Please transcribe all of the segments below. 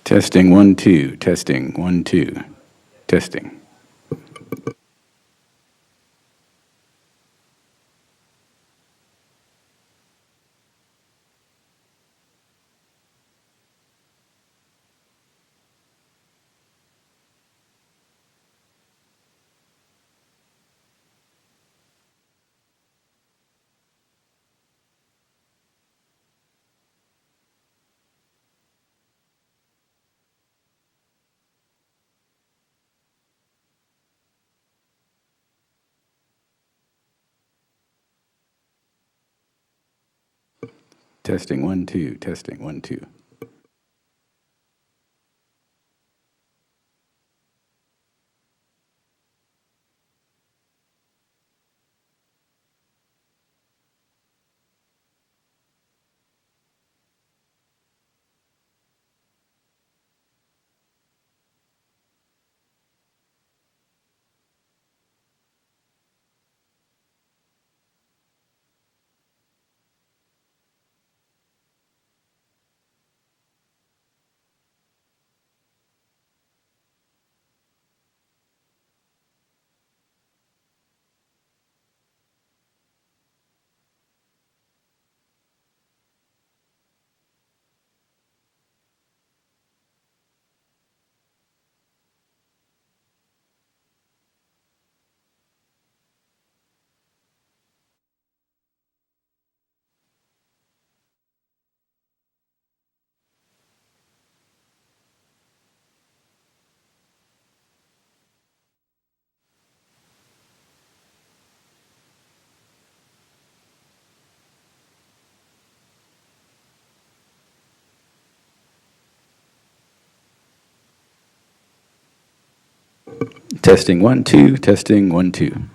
Testing 1 2. Testing 1 2. Testing. Testing 1 2. Testing 1 2. Testing 1 2. Testing 1 2.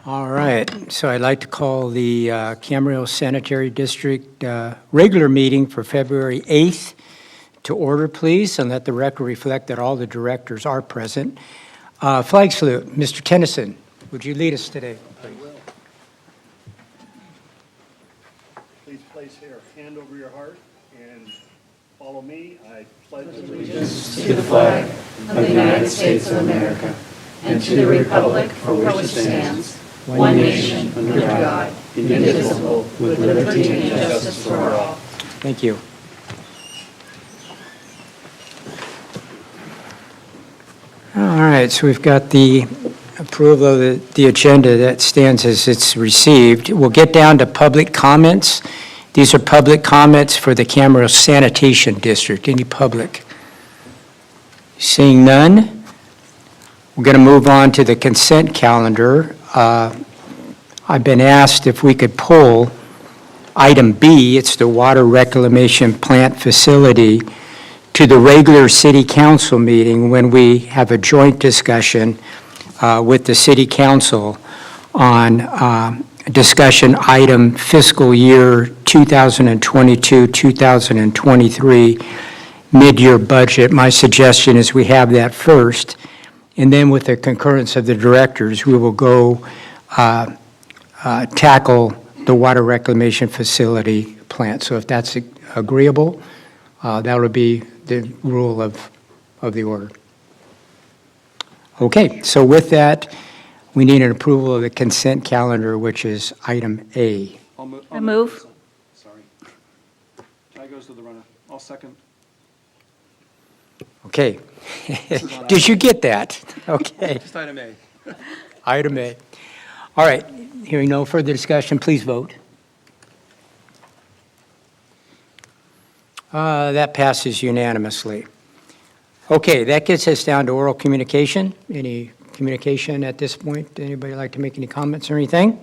All right, so I'd like to call the Camarillo Sanitary District regular meeting for February 8th to order, please, and let the record reflect that all the directors are present. Flag salute, Mr. Tennyson, would you lead us today? I will. Please place your hand over your heart and follow me. I pledge allegiance To the flag of the United States of America and to the republic for which it stands, one nation, under God, indivisible, with liberty and justice for all. Thank you. All right, so we've got the approval of the agenda that stands as it's received. We'll get down to public comments. These are public comments for the Camarillo Sanitation District. Any public? Seeing none, we're going to move on to the consent calendar. I've been asked if we could pull item B, it's the water reclamation plant facility, to the regular city council meeting when we have a joint discussion with the city council on discussion item fiscal year 2022-2023 mid-year budget. My suggestion is we have that first, and then with the concurrence of the directors, we will go tackle the water reclamation facility plant. So if that's agreeable, that would be the rule of the order. Okay, so with that, we need an approval of the consent calendar, which is item A. I move. Sorry. Tie goes to the runner. I'll second. Okay. Did you get that? Okay. Just item A. Item A. All right, hearing no further discussion, please vote. That passes unanimously. Okay, that gets us down to oral communication. Any communication at this point? Anybody like to make any comments or anything?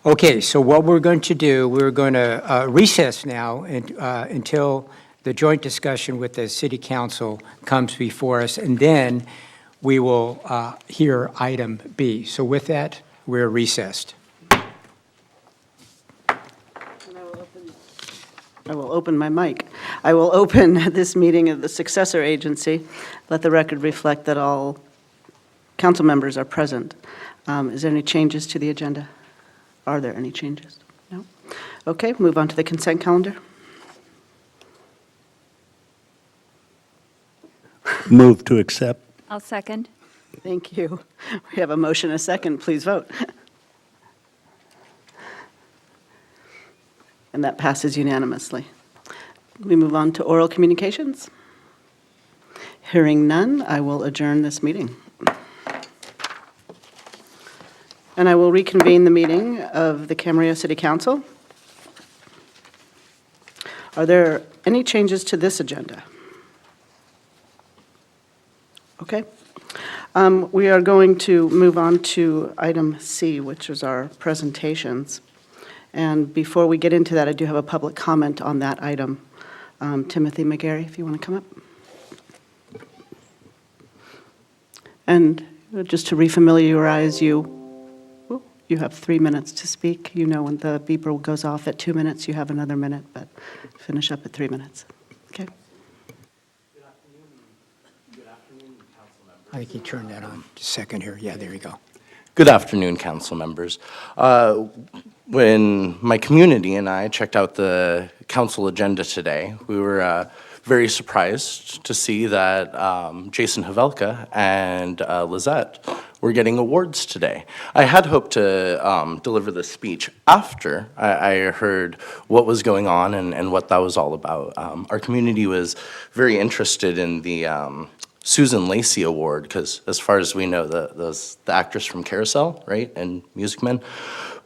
Okay, so what we're going to do, we're going to recess now until the joint discussion with the city council comes before us, and then we will hear item B. So with that, we're recessed. I will open my mic. I will open this meeting of the successor agency. Let the record reflect that all council members are present. Is there any changes to the agenda? Are there any changes? No? Okay, move on to the consent calendar. Move to accept. I'll second. Thank you. We have a motion, a second. Please vote. And that passes unanimously. We move on to oral communications. Hearing none, I will adjourn this meeting. And I will reconvene the meeting of the Camarillo City Council. Are there any changes to this agenda? Okay. We are going to move on to item C, which is our presentations. And before we get into that, I do have a public comment on that item. Timothy McGarry, if you want to come up. And just to refamiliarize you, you have 3 minutes to speak. You know when the beeper goes off at 2 minutes, you have another minute, but finish up at 3 minutes. Okay? I think he turned that on. Just a second here. Yeah, there you go. Good afternoon, council members. When my community and I checked out the council agenda today, we were very surprised to see that Jason Havelka and Lizette were getting awards today. I had hoped to deliver this speech after I heard what was going on and what that was all about. Our community was very interested in the Susan Lacey Award, because as far as we know, the actress from Carousel, right, and Music Man.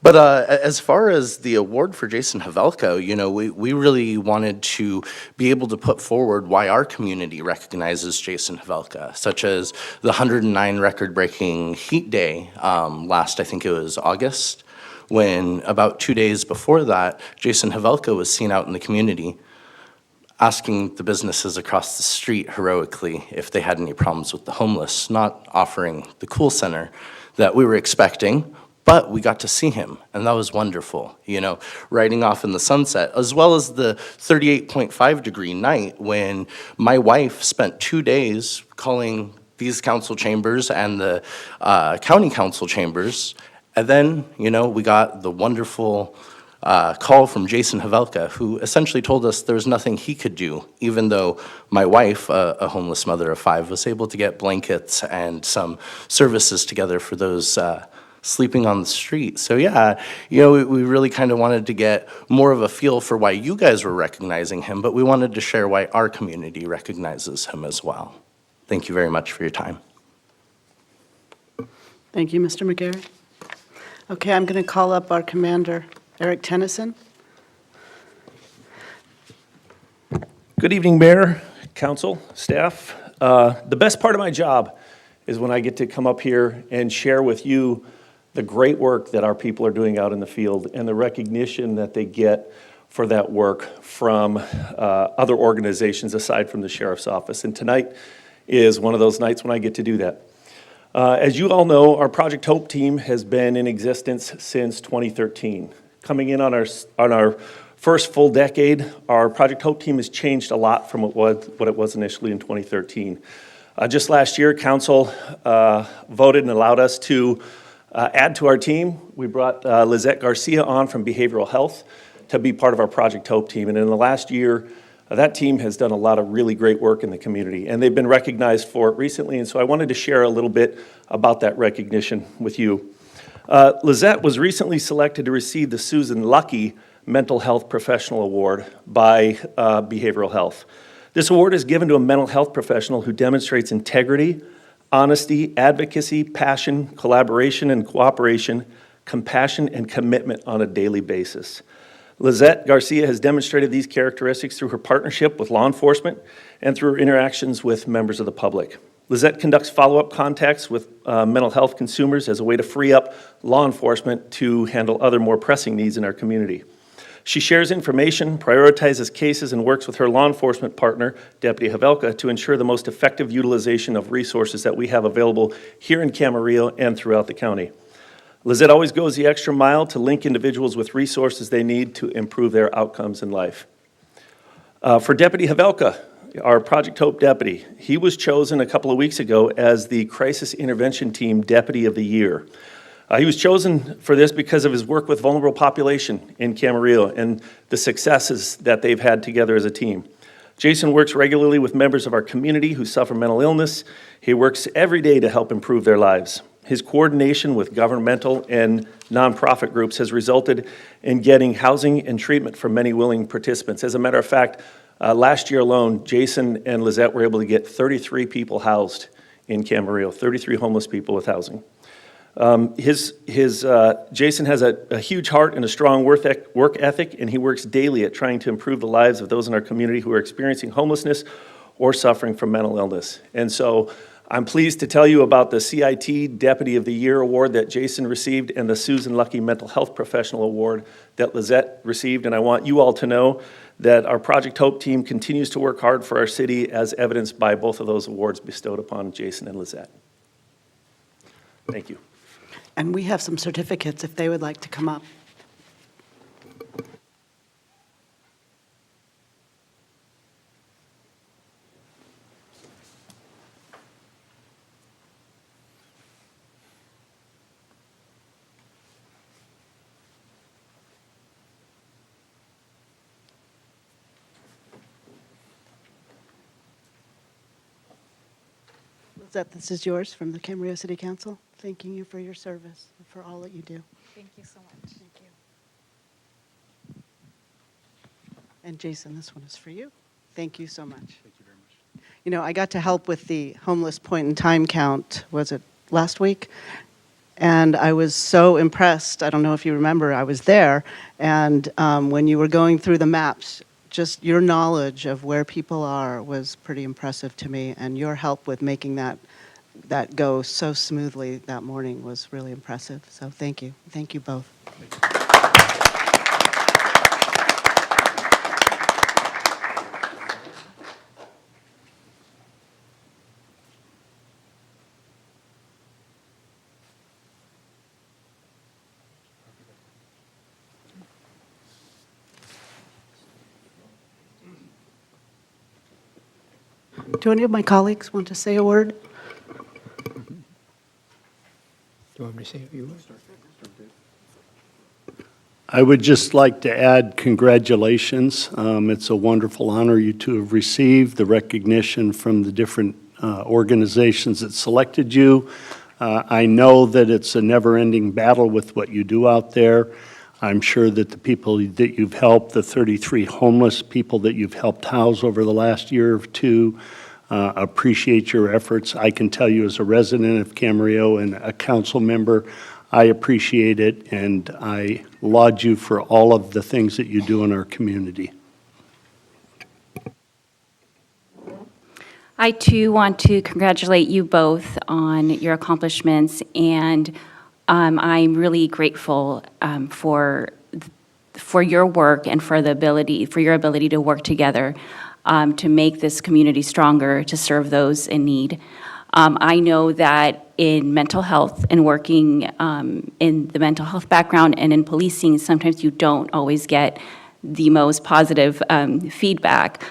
But as far as the award for Jason Havelka, you know, we really wanted to be able to put forward why our community recognizes Jason Havelka, such as the 109 record-breaking heat day last, I think it was August, when about 2 days before that, Jason Havelka was seen out in the community asking the businesses across the street heroically if they had any problems with the homeless, not offering the Cool Center that we were expecting, but we got to see him, and that was wonderful, you know, riding off in the sunset, as well as the 38.5-degree night when my wife spent 2 days calling these council chambers and the county council chambers. And then, you know, we got the wonderful call from Jason Havelka, who essentially told us there was nothing he could do, even though my wife, a homeless mother of 5, was able to get blankets and some services together for those sleeping on the street. So yeah, you know, we really kind of wanted to get more of a feel for why you guys were recognizing him, but we wanted to share why our community recognizes him as well. Thank you very much for your time. Thank you, Mr. McGarry. Okay, I'm going to call up our commander, Eric Tennyson. Good evening, Mayor, Council, staff. The best part of my job is when I get to come up here and share with you the great work that our people are doing out in the field and the recognition that they get for that work from other organizations aside from the Sheriff's Office. And tonight is one of those nights when I get to do that. As you all know, our Project Hope team has been in existence since 2013. Coming in on our first full decade, our Project Hope team has changed a lot from what it was initially in 2013. Just last year, Council voted and allowed us to add to our team. We brought Lizette Garcia on from Behavioral Health to be part of our Project Hope team. And in the last year, that team has done a lot of really great work in the community, and they've been recognized for it recently, and so I wanted to share a little bit about that recognition with you. Lizette was recently selected to receive the Susan Lucky Mental Health Professional Award by Behavioral Health. This award is given to a mental health professional who demonstrates integrity, honesty, advocacy, passion, collaboration and cooperation, compassion, and commitment on a daily basis. Lizette Garcia has demonstrated these characteristics through her partnership with law enforcement and through her interactions with members of the public. Lizette conducts follow-up contacts with mental health consumers as a way to free up law enforcement to handle other more pressing needs in our community. She shares information, prioritizes cases, and works with her law enforcement partner, Deputy Havelka, to ensure the most effective utilization of resources that we have available here in Camarillo and throughout the county. Lizette always goes the extra mile to link individuals with resources they need to improve their outcomes in life. For Deputy Havelka, our Project Hope deputy, he was chosen a couple of weeks ago as the Crisis Intervention Team Deputy of the Year. He was chosen for this because of his work with vulnerable population in Camarillo and the successes that they've had together as a team. Jason works regularly with members of our community who suffer mental illness. He works every day to help improve their lives. His coordination with governmental and nonprofit groups has resulted in getting housing and treatment for many willing participants. As a matter of fact, last year alone, Jason and Lizette were able to get 33 people housed in Camarillo, 33 homeless people with housing. Jason has a huge heart and a strong work ethic, and he works daily at trying to improve the lives of those in our community who are experiencing homelessness or suffering from mental illness. And so I'm pleased to tell you about the CIT Deputy of the Year Award that Jason received and the Susan Lucky Mental Health Professional Award that Lizette received. And I want you all to know that our Project Hope team continues to work hard for our city, as evidenced by both of those awards bestowed upon Jason and Lizette. Thank you. And we have some certificates if they would like to come up. Lizette, this is yours from the Camarillo City Council, thanking you for your service and for all that you do. Thank you so much. Thank you. And Jason, this one is for you. Thank you so much. Thank you very much. You know, I got to help with the homeless point in time count, was it last week? And I was so impressed. I don't know if you remember, I was there. And when you were going through the maps, just your knowledge of where people are was pretty impressive to me. And your help with making that go so smoothly that morning was really impressive. So thank you. Thank you both. Do any of my colleagues want to say a word? Do you want me to say a few words? I would just like to add congratulations. It's a wonderful honor you two have received, the recognition from the different organizations that selected you. I know that it's a never-ending battle with what you do out there. I'm sure that the people that you've helped, the 33 homeless people that you've helped house over the last year or two, appreciate your efforts. I can tell you as a resident of Camarillo and a council member, I appreciate it, and I laud you for all of the things that you do in our community. I too want to congratulate you both on your accomplishments, and I'm really grateful for your work and for your ability to work together to make this community stronger, to serve those in need. I know that in mental health and working in the mental health background and in policing, sometimes you don't always get the most positive feedback.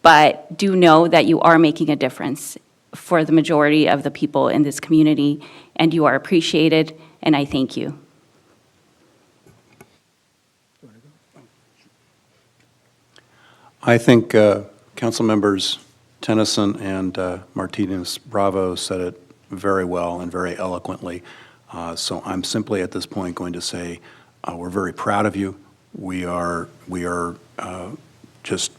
But do know that you are making a difference for the majority of the people in this community, and you are appreciated, and I thank you. I think Council Members Tennyson and Martinez Bravo said it very well and very eloquently. So I'm simply at this point going to say we're very proud of you. We are just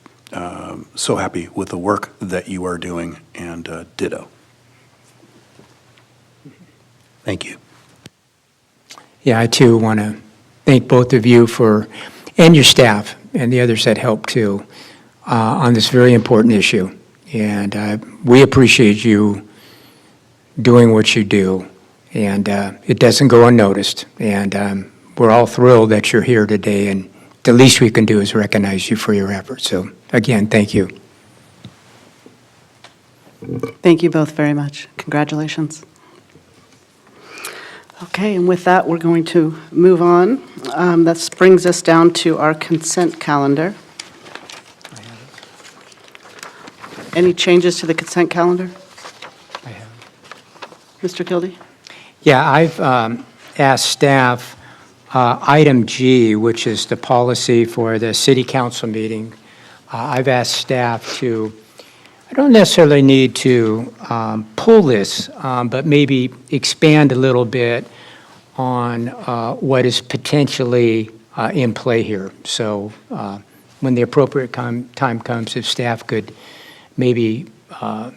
so happy with the work that you are doing, and ditto. Thank you. Yeah, I too want to thank both of you and your staff and the others that helped too on this very important issue. And we appreciate you doing what you do, and it doesn't go unnoticed. And we're all thrilled that you're here today, and the least we can do is recognize you for your efforts. So again, thank you. Thank you both very much. Congratulations. Okay, and with that, we're going to move on. That brings us down to our consent calendar. Any changes to the consent calendar? I have. Mr. Kildee? Yeah, I've asked staff, item G, which is the policy for the city council meeting, I've asked staff to, I don't necessarily need to pull this, but maybe expand a little bit on what is potentially in play here. So when the appropriate time comes, if staff could maybe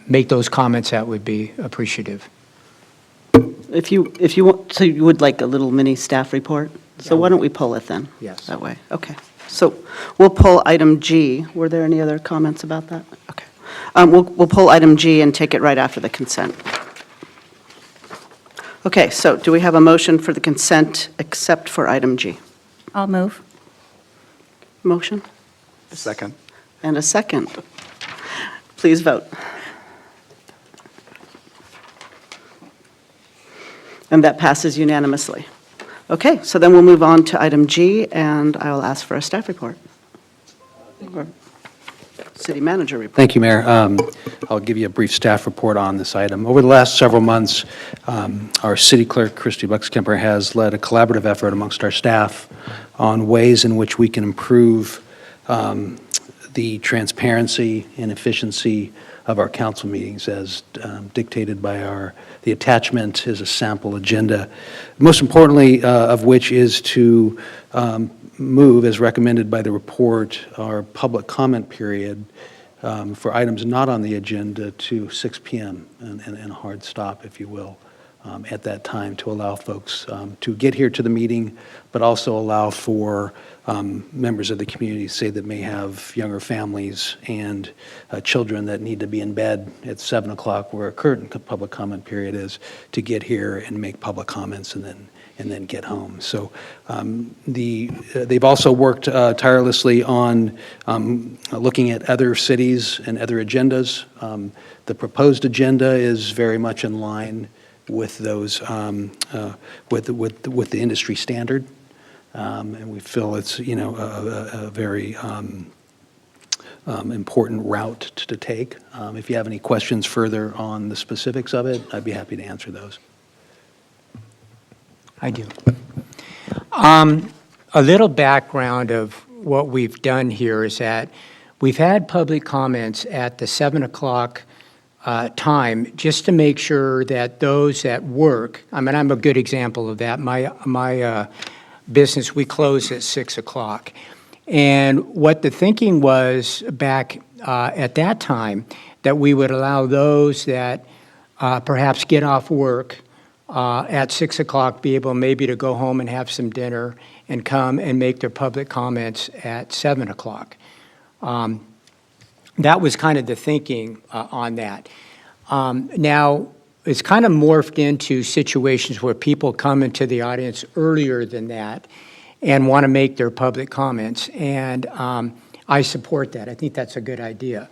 make those comments, that would be appreciative. If you want, so you would like a little mini staff report? So why don't we pull it then? Yes. That way, okay. So we'll pull item G. Were there any other comments about that? Okay. We'll pull item G and take it right after the consent. Okay, so do we have a motion for the consent except for item G? I'll move. Motion? Second. And a second. Please vote. And that passes unanimously. Okay, so then we'll move on to item G, and I will ask for a staff report. Or city manager report. Thank you, Mayor. I'll give you a brief staff report on this item. Over the last several months, our city clerk, Christy Buckskemper, has led a collaborative effort amongst our staff on ways in which we can improve the transparency and efficiency of our council meetings as dictated by the attachment is a sample agenda. Most importantly of which is to move, as recommended by the report, our public comment period for items not on the agenda to 6 p.m. and a hard stop, if you will, at that time to allow folks to get here to the meeting, but also allow for members of the community, say, that may have younger families and children that need to be in bed at 7 o'clock, where a current public comment period is, to get here and make public comments and then get home. So they've also worked tirelessly on looking at other cities and other agendas. The proposed agenda is very much in line with those with the industry standard, and we feel it's a very important route to take. If you have any questions further on the specifics of it, I'd be happy to answer those. I do. A little background of what we've done here is that we've had public comments at the 7 o'clock time, just to make sure that those that work, I mean, I'm a good example of that. My business, we close at 6 o'clock. And what the thinking was back at that time, that we would allow those that perhaps get off work at 6 o'clock, be able maybe to go home and have some dinner and come and make their public comments at 7 o'clock. That was kind of the thinking on that. Now, it's kind of morphed into situations where people come into the audience earlier than that and want to make their public comments, and I support that. I think that's a good idea.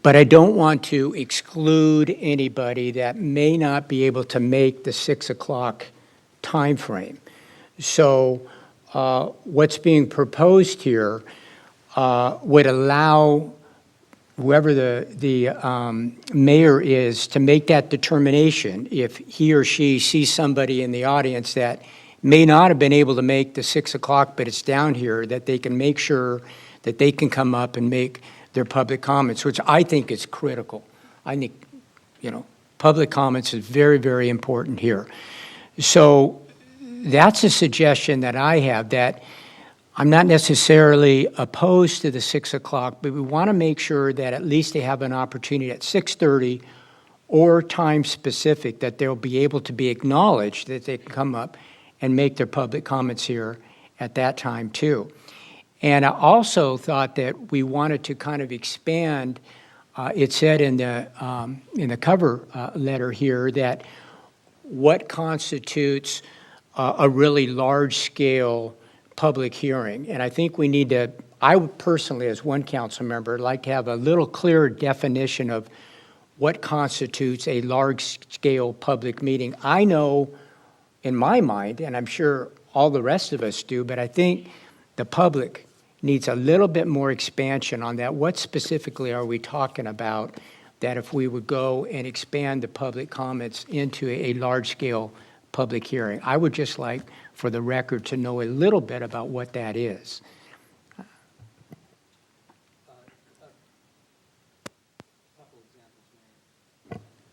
But I don't want to exclude anybody that may not be able to make the 6 o'clock timeframe. So what's being proposed here would allow whoever the mayor is to make that determination if he or she sees somebody in the audience that may not have been able to make the 6 o'clock, but it's down here, that they can make sure that they can come up and make their public comments, which I think is critical. I think, public comments is very, very important here. So that's a suggestion that I have, that I'm not necessarily opposed to the 6 o'clock, but we want to make sure that at least they have an opportunity at 6:30 or time specific, that they'll be able to be acknowledged, that they can come up and make their public comments here at that time too. And I also thought that we wanted to kind of expand, it said in the cover letter here, that what constitutes a really large-scale public hearing. And I think we need to, I would personally, as one council member, like to have a little clearer definition of what constitutes a large-scale public meeting. I know in my mind, and I'm sure all the rest of us do, but I think the public needs a little bit more expansion on that. What specifically are we talking about, that if we would go and expand the public comments into a large-scale public hearing? I would just like, for the record, to know a little bit about what that is.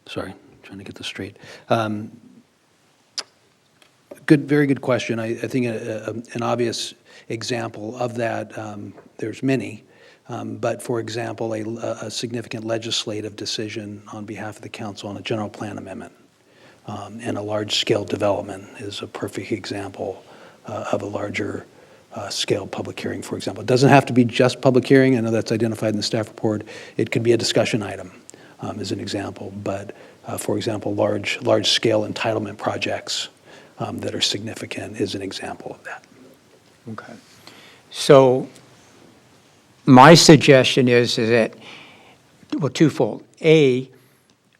Sorry, trying to get this straight. Very good question. I think an obvious example of that, there's many, but for example, a significant legislative decision on behalf of the council on a general plan amendment and a large-scale development is a perfect example of a larger scale public hearing, for example. It doesn't have to be just public hearing. I know that's identified in the staff report. It could be a discussion item as an example, but for example, large-scale entitlement projects that are significant is an example of that. Okay. So my suggestion is that, well, twofold. A,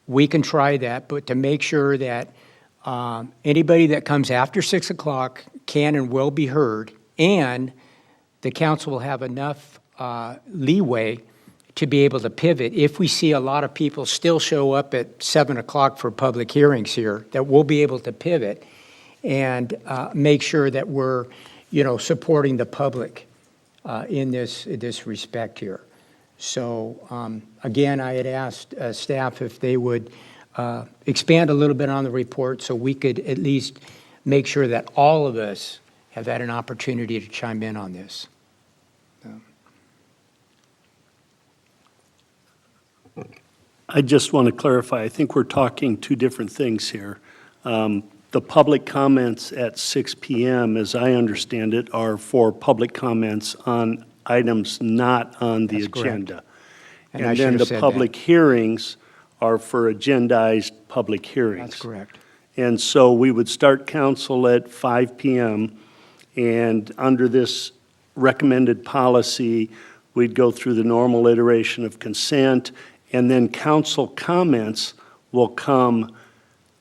we can try that, but to make sure that anybody that comes after 6 o'clock can and will be heard, and the council will have enough leeway to be able to pivot. If we see a lot of people still show up at 7 o'clock for public hearings here, that we'll be able to pivot and make sure that we're, supporting the public in this respect here. So again, I had asked staff if they would expand a little bit on the report so we could at least make sure that all of us have had an opportunity to chime in on this. I just want to clarify, I think we're talking two different things here. The public comments at 6 p.m., as I understand it, are for public comments on items not on the That's correct. agenda. And I And should then have the said that. public hearings are for agendized public hearings. That's correct. And so we would start council at 5 p.m., and under this recommended policy, we'd go through the normal iteration of consent, and then council comments will come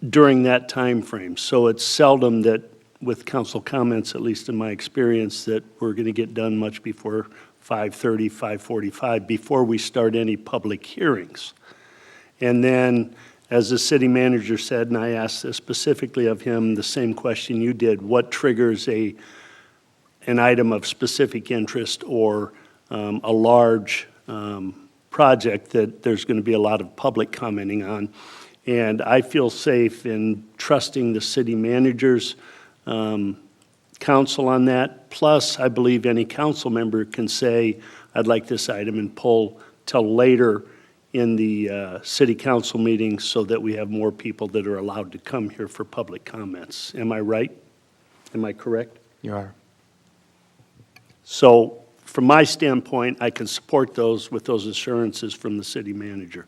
during that time frame. So it's seldom that with council comments, at least in my experience, that we're going to get done much before 5:30, 5:45, before we start any public hearings. And then, as the city manager said, and I asked this specifically of him, the same question you did, what triggers an item of specific interest or a large project that there's going to be a lot of public commenting on? And I feel safe in trusting the city manager's counsel on that. Plus, I believe any council member can say, I'd like this item, and pull till later in the city council meeting so that we have more people that are allowed to come here for public comments. Am I right? Am I correct? You are. So from my standpoint, I can support those with those assurances from the city manager.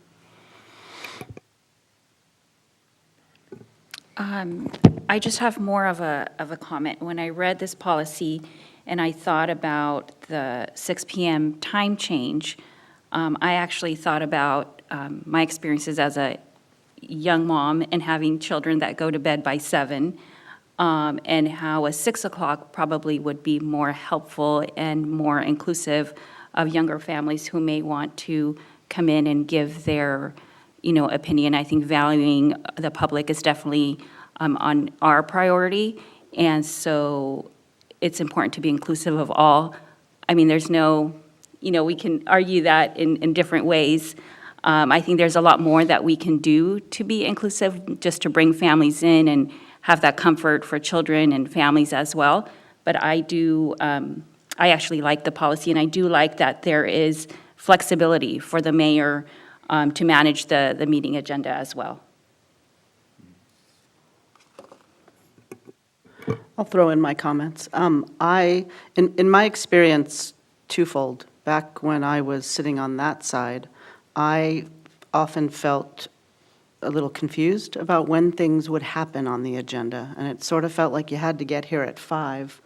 I just have more of a comment. When I read this policy and I thought about the 6 p.m. time change, I actually thought about my experiences as a young mom and having children that go to bed by 7, and how a 6 o'clock probably would be more helpful and more inclusive of younger families who may want to come in and give their opinion. I think valuing the public is definitely on our priority, and so it's important to be inclusive of all. I mean, there's no, we can argue that in different ways. I think there's a lot more that we can do to be inclusive, just to bring families in and have that comfort for children and families as well. But I actually like the policy, and I do like that there is flexibility for the mayor to manage the meeting agenda as well. I'll throw in my comments. In my experience, twofold. Back when I was sitting on that side, I often felt a little confused about when things would happen on the agenda, and it sort of felt like you had to get here at 5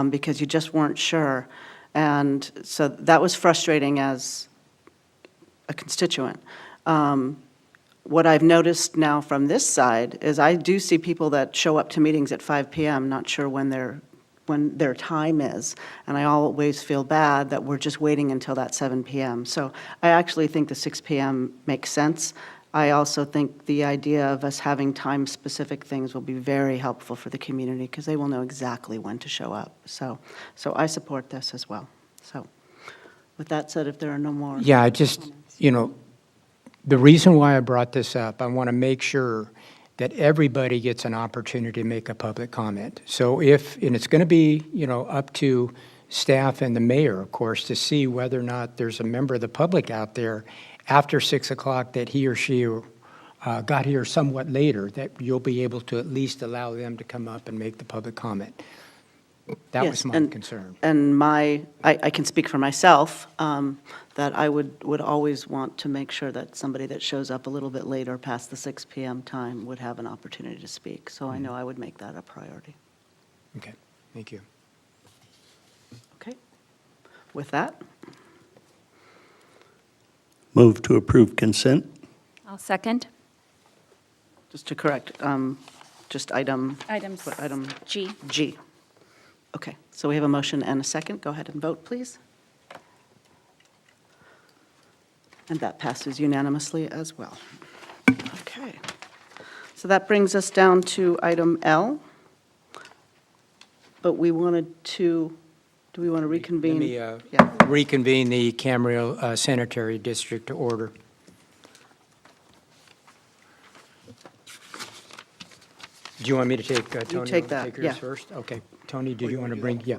because you just weren't sure. And so that was frustrating as a constituent. What I've noticed now from this side is I do see people that show up to meetings at 5 p.m., not sure when their time is, and I always feel bad that we're just waiting until that 7 p.m. So I actually think the 6 p.m. makes sense. I also think the idea of us having time-specific things will be very helpful for the community because they will know exactly when to show up. So I support this as well. So with that said, if there are no more Yeah, I just, the reason why I brought this up, I want to make sure that everybody gets an opportunity to make a public comment. So and it's going to be, up to staff and the mayor, of course, to see whether or not there's a member of the public out there after 6 o'clock that he or she got here somewhat later, that you'll be able to at least allow them to come up and make the public comment. That was my concern. And I can speak for myself, that I would always want to make sure that somebody that shows up a little bit later past the 6 p.m. time would have an opportunity to speak. So I know I would make that a priority. Okay, thank you. Okay. With that, Move to approve consent. I'll second. just to correct, just item Items what item? G. G. Okay, so we have a motion and a second. Go ahead and vote, please. And that passes unanimously as well. Okay. So that brings us down to item L. But we wanted to, do we want to reconvene? Let me Yeah. reconvene the Camarillo Sanitary District to order. Do you want me to take, Tony? take want to that, take yours yeah. first? Okay. Tony, do you want to bring, yeah,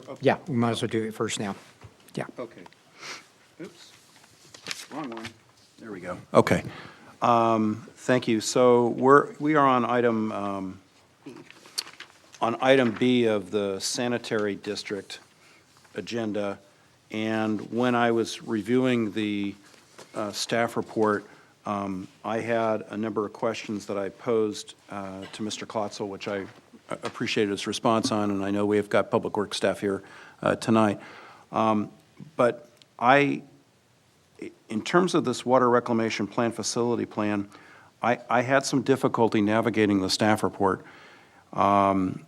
we might as well do it first now. Yeah. Okay. Oops, wrong one. There we go. Okay. Thank you. So we are on item B of the sanitary district agenda, and when I was reviewing the staff report, I had a number of questions that I posed to Mr. Klotzel, which I appreciated his response on, and I know we have got Public Works staff here tonight. But in terms of this water reclamation plan facility plan, I had some difficulty navigating the staff report. And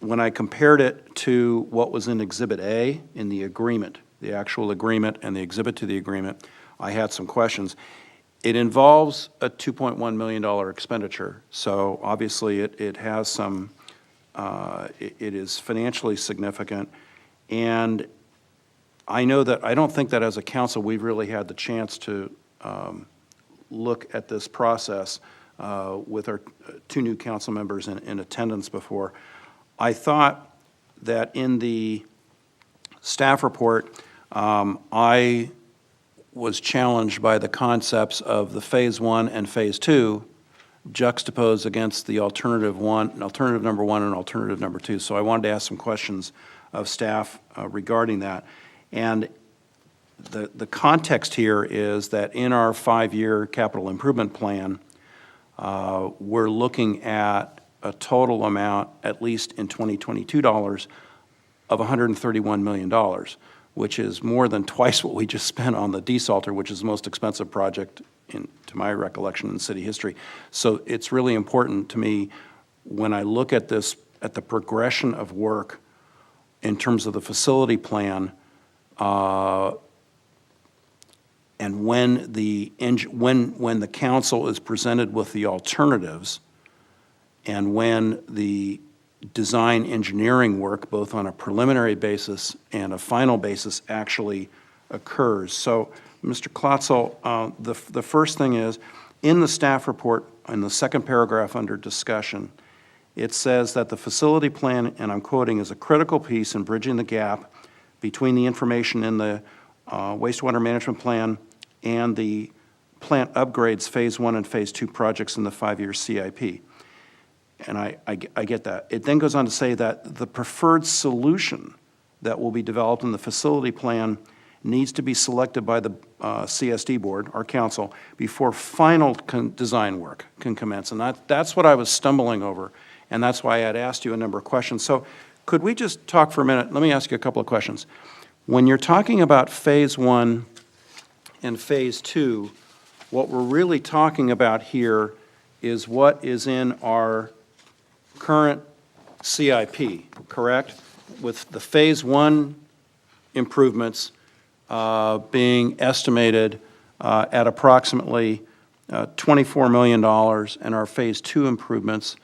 when I compared it to what was in Exhibit A in the agreement, the actual agreement and the exhibit to the agreement, I had some questions. It involves a $2.1 million expenditure, so obviously it has some, it is financially significant, and I know that, I don't think that as a council, we've really had the chance to look at this process with our two new council members in attendance before. I thought that in the staff report, I was challenged by the concepts of the Phase 1 and Phase 2 juxtaposed against the alternative number 1 and alternative number 2. So I wanted to ask some questions of staff regarding that. And the context here is that in our 5-year capital improvement plan, we're looking at a total amount, at least in 2022 dollars, of $131 million, which is more than twice what we just spent on the desalter, which is the most expensive project, to my recollection, in city history. So it's really important to me when I look at this, at the progression of work in terms of the facility plan, and when the council is presented with the alternatives, and when the design engineering work, both on a preliminary basis and a final basis, actually occurs. So, Mr. Klotzel, the first thing is, in the staff report, in the second paragraph under discussion, it says that the facility plan, and I'm quoting, is a critical piece in bridging the gap between the information in the wastewater management plan and the plant upgrades Phase 1 and Phase 2 projects in the 5-year CIP. And I get that. It then goes on to say that the preferred solution that will be developed in the facility plan needs to be selected by the CSD board, our council, before final design work can commence. And that's what I was stumbling over, and that's why I had asked you a number of questions. So could we just talk for a minute? Let me ask you a couple of questions. When you're talking about Phase 1 and Phase 2, what we're really talking about here is what is in our current CIP, correct? With the Phase 1 improvements being estimated at approximately $24 million, and our Phase 2 improvements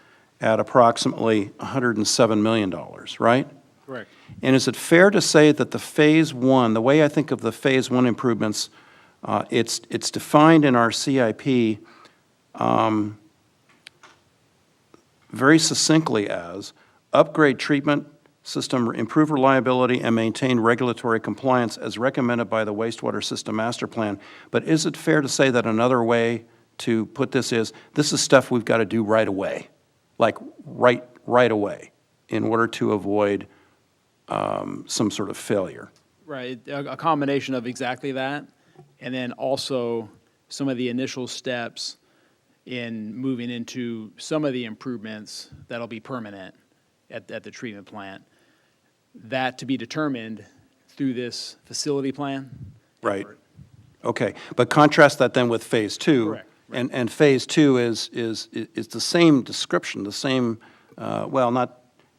at approximately $107 million, right? Correct. And is it fair to say that the Phase 1, the way I think of the Phase 1 improvements, it's defined in our CIP very succinctly as upgrade treatment system, improve reliability, and maintain regulatory compliance as recommended by the wastewater system master plan. But is it fair to say that another way to put this is stuff we've got to do right away, like right away, in order to avoid some sort of failure? Right, a combination of exactly that, and then also some of the initial steps in moving into some of the improvements that'll be permanent at the treatment plant. That to be determined through this facility plan. Right. Okay, but contrast that then with Phase 2. Correct. Right. And Phase 2 is the same description, the same,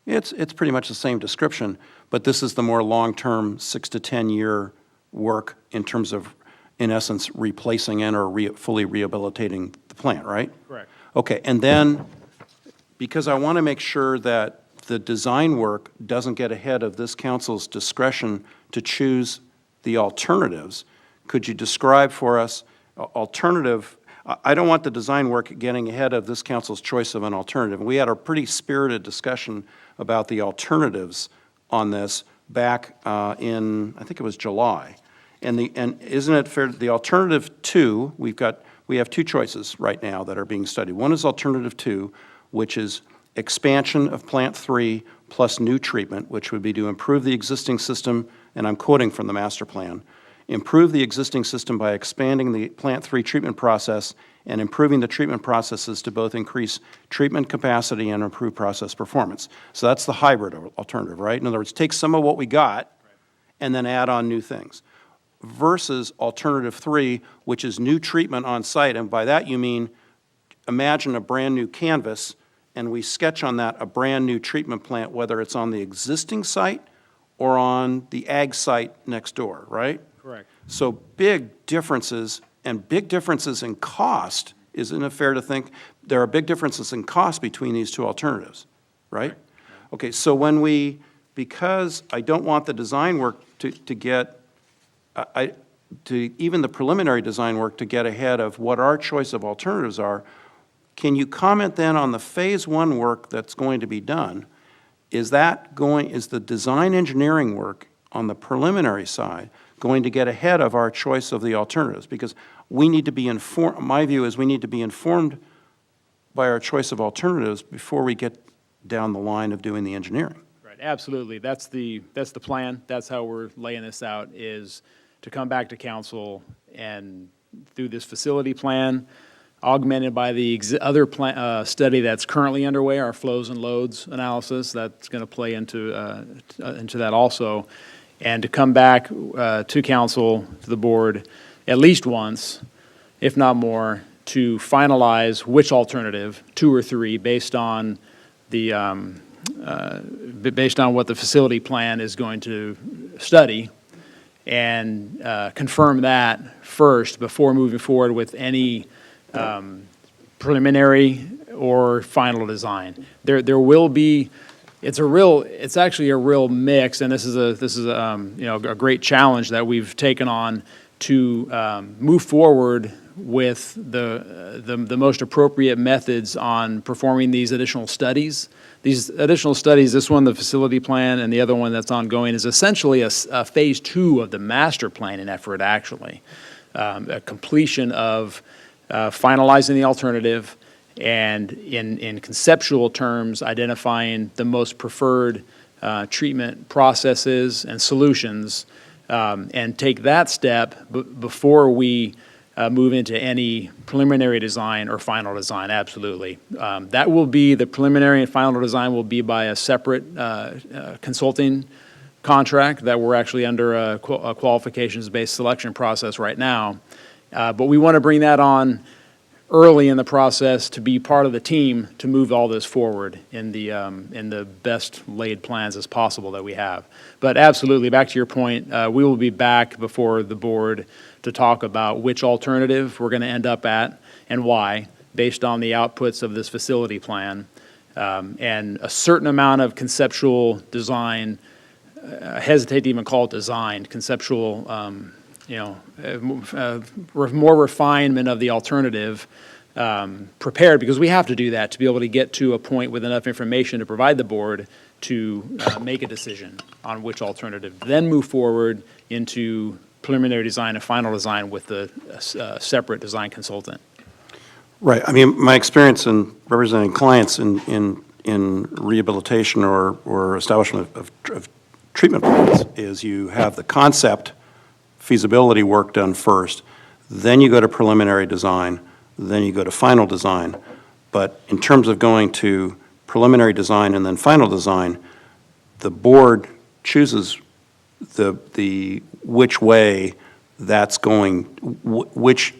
it's pretty much the same description, but this is the more long-term 6 to 10 year work in terms of, in essence, replacing and or fully rehabilitating the plant, right? Correct. Okay, and then, because I want to make sure that the design work doesn't get ahead of this council's discretion to choose the alternatives, could you describe for us alternative? I don't want the design work getting ahead of this council's choice of an alternative. We had a pretty spirited discussion about the alternatives on this back in, I think it was July. And isn't it fair, the alternative 2, we have 2 choices right now that are being studied. One is alternative 2, which is expansion of Plant 3 plus new treatment, which would be to improve the existing system, and I'm quoting from the master plan, improve the existing system by expanding the Plant 3 treatment process and improving the treatment processes to both increase treatment capacity and improve process performance. So that's the hybrid alternative, right? In other words, take some of what we got and then add on new things. Versus alternative 3, which is new treatment on site, and by that you mean imagine a brand new canvas and we sketch on that a brand-new treatment plant, whether it's on the existing site or on the ag site next door, right? Correct. So big differences, and big differences in cost. Isn't it fair to think there are big differences in cost between these two alternatives, right? Okay, so because I don't want the design work to get, even the preliminary design work to get ahead of what our choice of alternatives are, can you comment then on the phase one work that's going to be done? Is the design engineering work on the preliminary side going to get ahead of our choice of the alternatives? Because we need to be informed, my view is we need to be informed by our choice of alternatives before we get down the line of doing the engineering. Right, absolutely. That's the plan. That's how we're laying this out, is to come back to council and through this facility plan, augmented by the other study that's currently underway, our flows and loads analysis, that's going to play into that also, and to come back to council, to the board, at least once, if not more, to finalize which alternative, 2 or 3, based on what the facility plan is going to study, and confirm that first before moving forward with any preliminary or final design. There will be, it's actually a real mix, and this is a great challenge that we've taken on to move forward with the most appropriate methods on performing these additional studies. These additional studies, this one, the facility plan, and the other one that's ongoing, is essentially a phase 2 of the master planning effort, actually. A completion of finalizing the alternative and in conceptual terms, identifying the most preferred treatment processes and solutions, and take that step before we move into any preliminary design or final design, absolutely. That will be, the preliminary and final design will be by a separate consulting contract that we're actually under a qualifications-based selection process right now. But we want to bring that on early in the process to be part of the team to move all this forward in the best laid plans as possible that we have. But absolutely, back to your point, we will be back before the board to talk about which alternative we're going to end up at and why, based on the outputs of this facility plan, and a certain amount of conceptual design. I hesitate to even call it design, conceptual, more refinement of the alternative prepared, because we have to do that to be able to get to a point with enough information to provide the board to make a decision on which alternative, then move forward into preliminary design and final design with the separate design consultant. Right. I mean, my experience in representing clients in rehabilitation or establishment of treatment plans is you have the concept feasibility work done first, then you go to preliminary design, then you go to final design. But in terms of going to preliminary design and then final design, the board chooses the which way that's going, which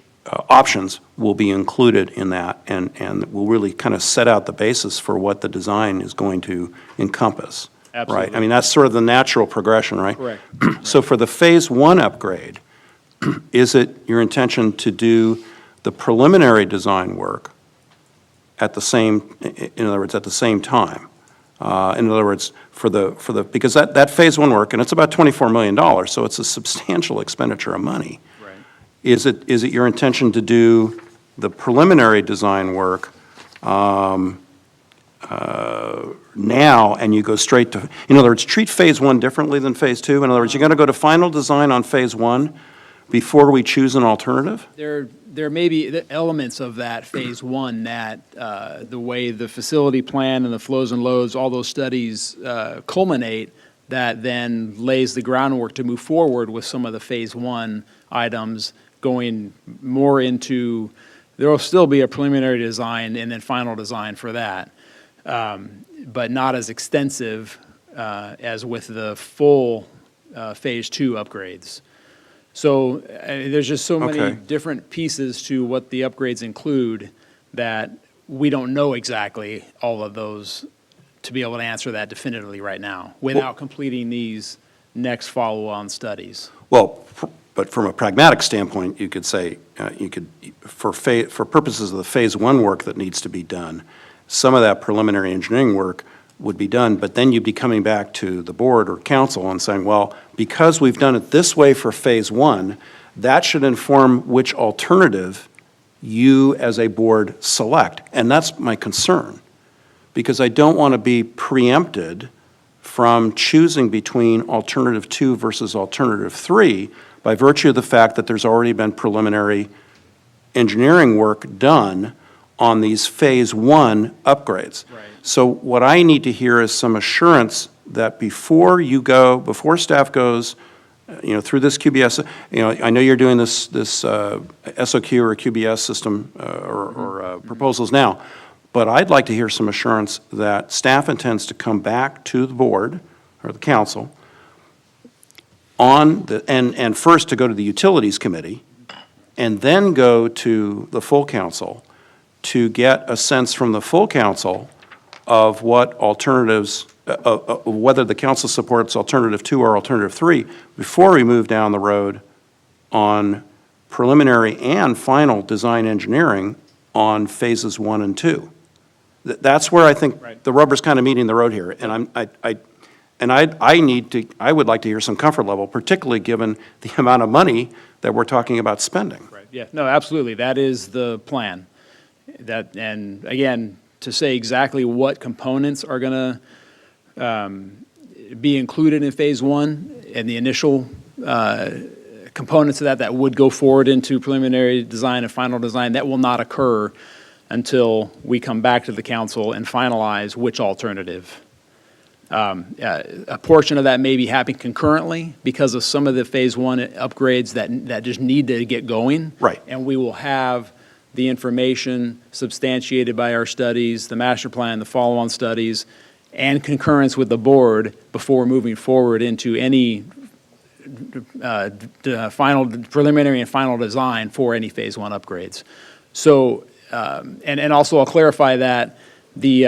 options will be included in that, and will really kind of set out the basis for what the design is going to encompass. Absolutely. Right? I mean, that's sort of the natural progression, right? Correct. So for the phase 1 upgrade, is it your intention to do the preliminary design work at the same, in other words, at the same time? In other words, because that phase 1 work, and it's about $24 million, so it's a substantial expenditure of money. Right. Is it your intention to do the preliminary design work now, and you go straight to, in other words, treat phase 1 differently than phase 2? In other words, you're going to go to final design on phase 1 before we choose an alternative? There may be elements of that phase 1 that the way the facility plan and the flows and loads, all those studies culminate, that then lays the groundwork to move forward with some of the phase 1 items, going more into, there will still be a preliminary design and then final design for that, but not as extensive as with the full phase 2 upgrades. So there's just so many Okay. different pieces to what the upgrades include that we don't know exactly all of those to be able to answer that definitively right now without completing these next follow-on studies. Well, but from a pragmatic standpoint, you could say, for purposes of the Phase 1 work that needs to be done, some of that preliminary engineering work would be done, but then you'd be coming back to the board or council and saying, well, because we've done it this way for Phase 1, that should inform which alternative you as a board select. And that's my concern, because I don't want to be preempted from choosing between alternative 2 versus alternative 3 by virtue of the fact that there's already been preliminary engineering work done on these Phase 1 upgrades. Right. So what I need to hear is some assurance that before staff goes, through this QBS, I know you're doing this SOQ or QBS system or proposals now, but I'd like to hear some assurance that staff intends to come back to the board or the council and first to go to the Utilities Committee and then go to the full council to get a sense from the full council of what alternatives, whether the council supports alternative 2 or alternative 3 before we move down the road on preliminary and final design engineering on phases 1 and 2. That's where I think Right. the rubber's kind of meeting the road here, and I would like to hear some comfort level, particularly given the amount of money that we're talking about spending. Right, yeah, no, absolutely, that is the plan. And again, to say exactly what components are going to be included in Phase 1 and the initial components of that would go forward into preliminary design and final design, that will not occur until we come back to the council and finalize which alternative. A portion of that may be happening concurrently because of some of the Phase 1 upgrades that just need to get going. Right. And we will have the information substantiated by our studies, the master plan, the follow-on studies, and concurrence with the board before moving forward into any preliminary and final design for any Phase 1 upgrades. So, and also I'll clarify that the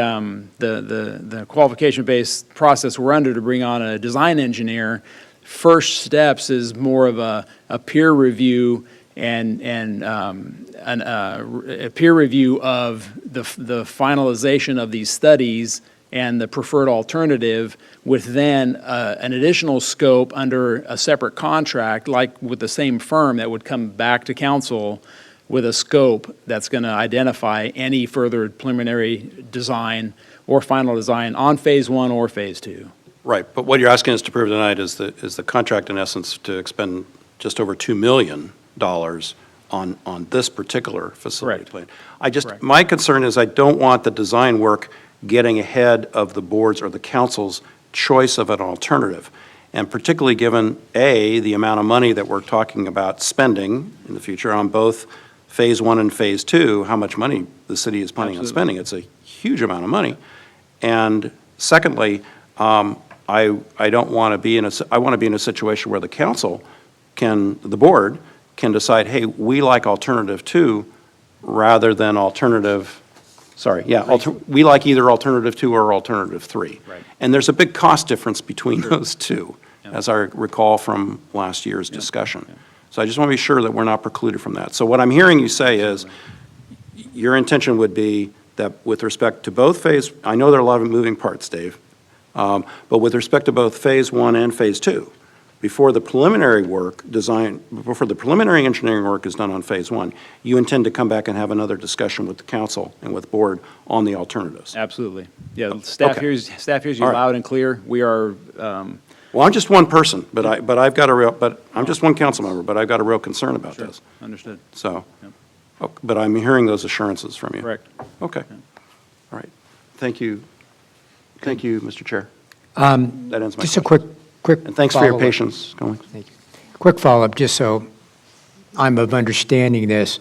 qualification-based process we're under to bring on a design engineer, first steps is more of a peer review and a peer review of the finalization of these studies and the preferred alternative, with then an additional scope under a separate contract, like with the same firm, that would come back to council with a scope that's going to identify any further preliminary design or final design on Phase 1 or Phase 2. Right, but what you're asking us to prove tonight is the contract, in essence, to expend just over $2 million on this particular facility plan. Correct. My concern is I don't want the design work getting ahead of the board's or the council's choice of an alternative. And particularly given, A, the amount of money that we're talking about spending in the future on both Phase 1 and Phase 2, how much money the city is planning on spending. It's a huge amount of money. And secondly, I don't want to be I want to be in a situation where the council the board can decide, hey, we like alternative 2 rather than we like either alternative 2 or alternative 3. Right. And there's a big cost difference between those two, as I recall from last year's discussion. Yeah. So I just want to be sure that we're not precluded from that. So what I'm hearing you say is, your intention would be that with respect to both I know there are a lot of moving parts, Dave, but with respect to both Phase 1 and Phase 2, before the preliminary engineering work is done on Phase 1, you intend to come back and have another discussion with the council and with board on the alternatives? Absolutely. Yeah, staff Okay. hears you All right. loud and clear. We are, Well, I'm just one person, but I'm just one council member, but I've got a real concern about this. understood. So, Yep. but I'm hearing those assurances from you. Correct. Okay. All right. Thank you. Thank you, Mr. Chair. That ends my Just a question. quick And thanks for your follow-up. patience, Colleen. Thank you. Quick follow-up, just so I'm of understanding this.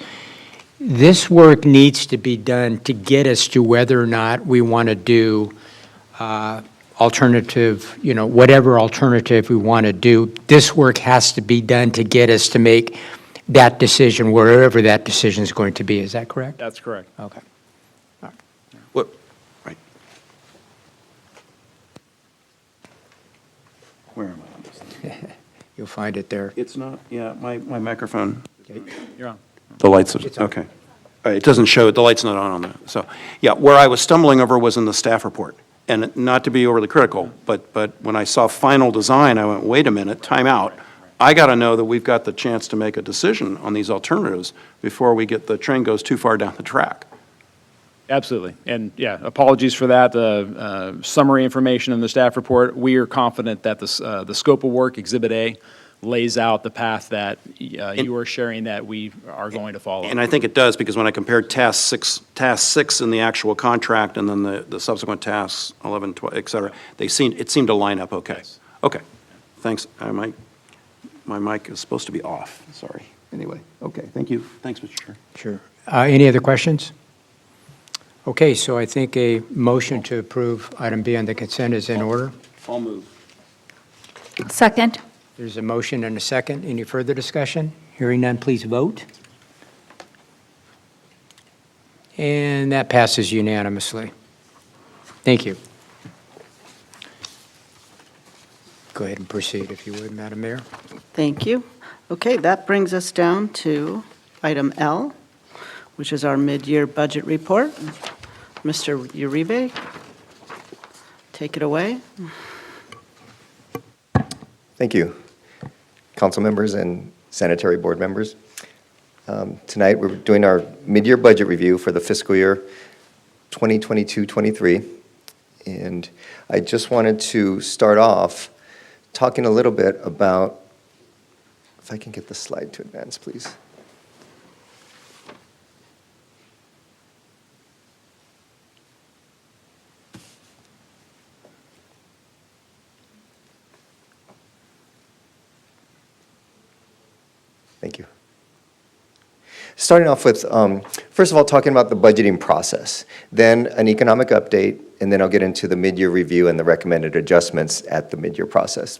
This work needs to be done to get us to whether or not we want to do alternative, whatever alternative we want to do. This work has to be done to get us to make that decision, wherever that decision is going to be. Is that correct? That's correct. Okay. All right. Where am I on this thing? You'll find it there. It's not, yeah, my microphone, You're on. the lights, It's on. okay. It doesn't show, the light's not on the, so, yeah, where I was stumbling over was in the staff report. And not to be overly critical, but when I saw final design, I went, wait a minute, time out. I got to know that we've got the chance to make a decision on these alternatives before the train goes too far down the track. Absolutely. And yeah, apologies for that. The summary information in the staff report, we are confident that the scope of work, Exhibit A, lays out the path that you are sharing that we are going to follow. And I think it does, because when I compared task six in the actual contract and then the subsequent tasks, 11, 12, et cetera, it seemed to line up okay. Yes. Okay, thanks. My mic is supposed to be off, sorry. Anyway, okay, thank you. Thanks, Mr. Chair. Sure. Any other questions? Okay, so I think a motion to approve item B on the consent is in order. I'll move. Second. There's a motion and a second. Any further discussion? Hearing none, please vote. And that passes unanimously. Thank you. Go ahead and proceed, if you would, Madam Mayor. Thank you. Okay, that brings us down to item L, which is our mid-year budget report. Mr. Uribe, take it away. Thank you, council members and sanitary board members. Tonight, we're doing our mid-year budget review for the fiscal year 2022-23. And I just wanted to start off talking a little bit about, if I can get the slide to advance, please. Thank you. Starting off with, first of all, talking about the budgeting process, then an economic update, and then I'll get into the mid-year review and the recommended adjustments at the mid-year process.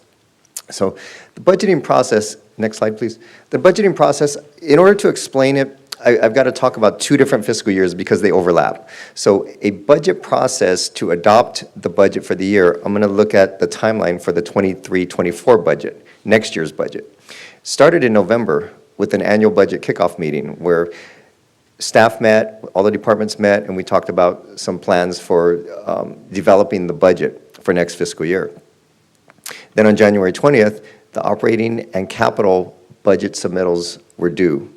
So the budgeting process, next slide, please. The budgeting process, in order to explain it, I've got to talk about two different fiscal years because they overlap. So a budget process to adopt the budget for the year, I'm going to look at the timeline for the 23-24 budget, next year's budget. Started in November with an annual budget kickoff meeting where staff met, all the departments met, and we talked about some plans for developing the budget for next fiscal year. Then on January 20th, the operating and capital budget submittals were due.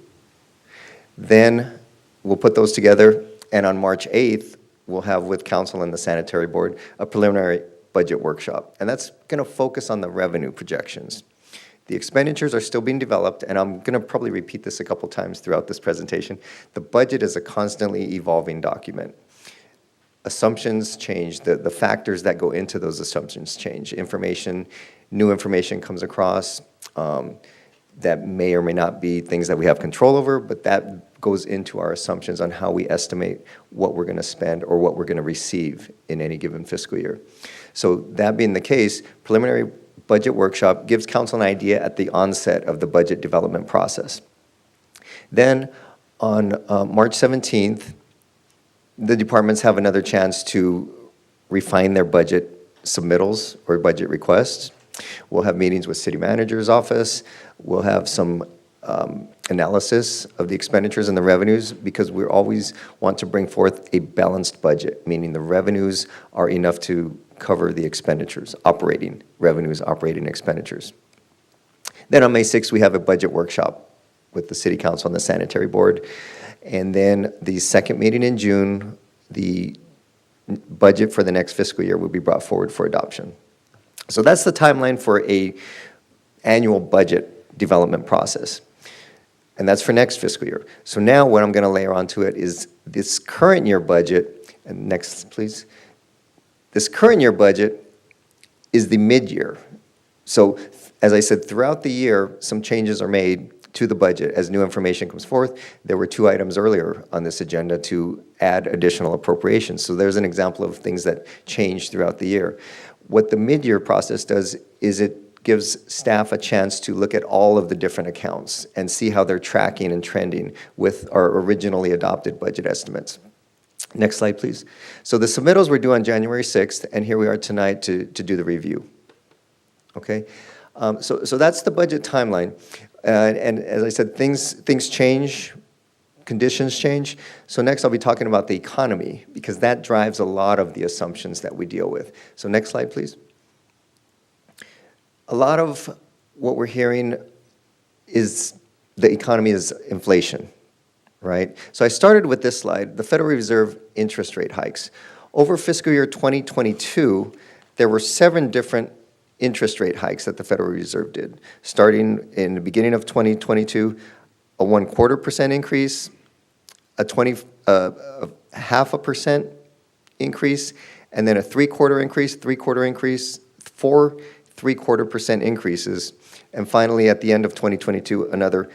Then we'll put those together, and on March 8th, we'll have with council and the sanitary board a preliminary budget workshop. And that's going to focus on the revenue projections. The expenditures are still being developed, and I'm going to probably repeat this a couple times throughout this presentation. The budget is a constantly evolving document. Assumptions change, the factors that go into those assumptions change. New information comes across that may or may not be things that we have control over, but that goes into our assumptions on how we estimate what we're going to spend or what we're going to receive in any given fiscal year. So that being the case, preliminary budget workshop gives council an idea at the onset of the budget development process. Then on March 17th, the departments have another chance to refine their budget submittals or budget requests. We'll have meetings with city manager's office. We'll have some analysis of the expenditures and the revenues because we always want to bring forth a balanced budget, meaning the revenues are enough to cover the expenditures, operating revenues, operating expenditures. Then on May 6th, we have a budget workshop with the city council and the sanitary board. And then the second meeting in June, the budget for the next fiscal year will be brought forward for adoption. So that's the timeline for a annual budget development process. And that's for next fiscal year. So now what I'm going to layer onto it is this current year budget, and next please. This current year budget is the mid-year. So as I said, throughout the year, some changes are made to the budget as new information comes forth. There were 2 items earlier on this agenda to add additional appropriations. So there's an example of things that change throughout the year. What the mid-year process does is it gives staff a chance to look at all of the different accounts and see how they're tracking and trending with our originally adopted budget estimates. Next slide, please. So the submittals were due on January 6th, and here we are tonight to do the review. Okay? So that's the budget timeline. And as I said, things change, conditions change. So next I'll be talking about the economy, because that drives a lot of the assumptions that we deal with. So next slide, please. A lot of what we're hearing is the economy is inflation, right? So I started with this slide, the Federal Reserve interest rate hikes. Over fiscal year 2022, there were 7 different interest rate hikes that the Federal Reserve did. Starting in the beginning of 2022, a 1/4% increase, a 0.5% increase, and then a 3/4 increase, 3/4 increase, 4 3/4% increases, and finally at the end of 2022, another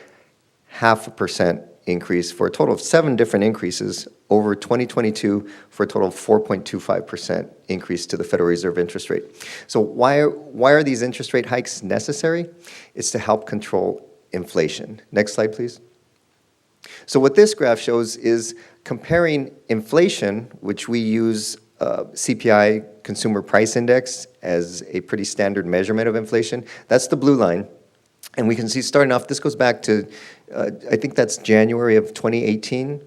0.5% increase for a total of 7 different increases over 2022 for a total of 4.25% increase to the Federal Reserve interest rate. So why are these interest rate hikes necessary? It's to help control inflation. Next slide, please. So what this graph shows is comparing inflation, which we use CPI, Consumer Price Index, as a pretty standard measurement of inflation. That's the blue line. And we can see starting off, this goes back to, I think that's January of 2018.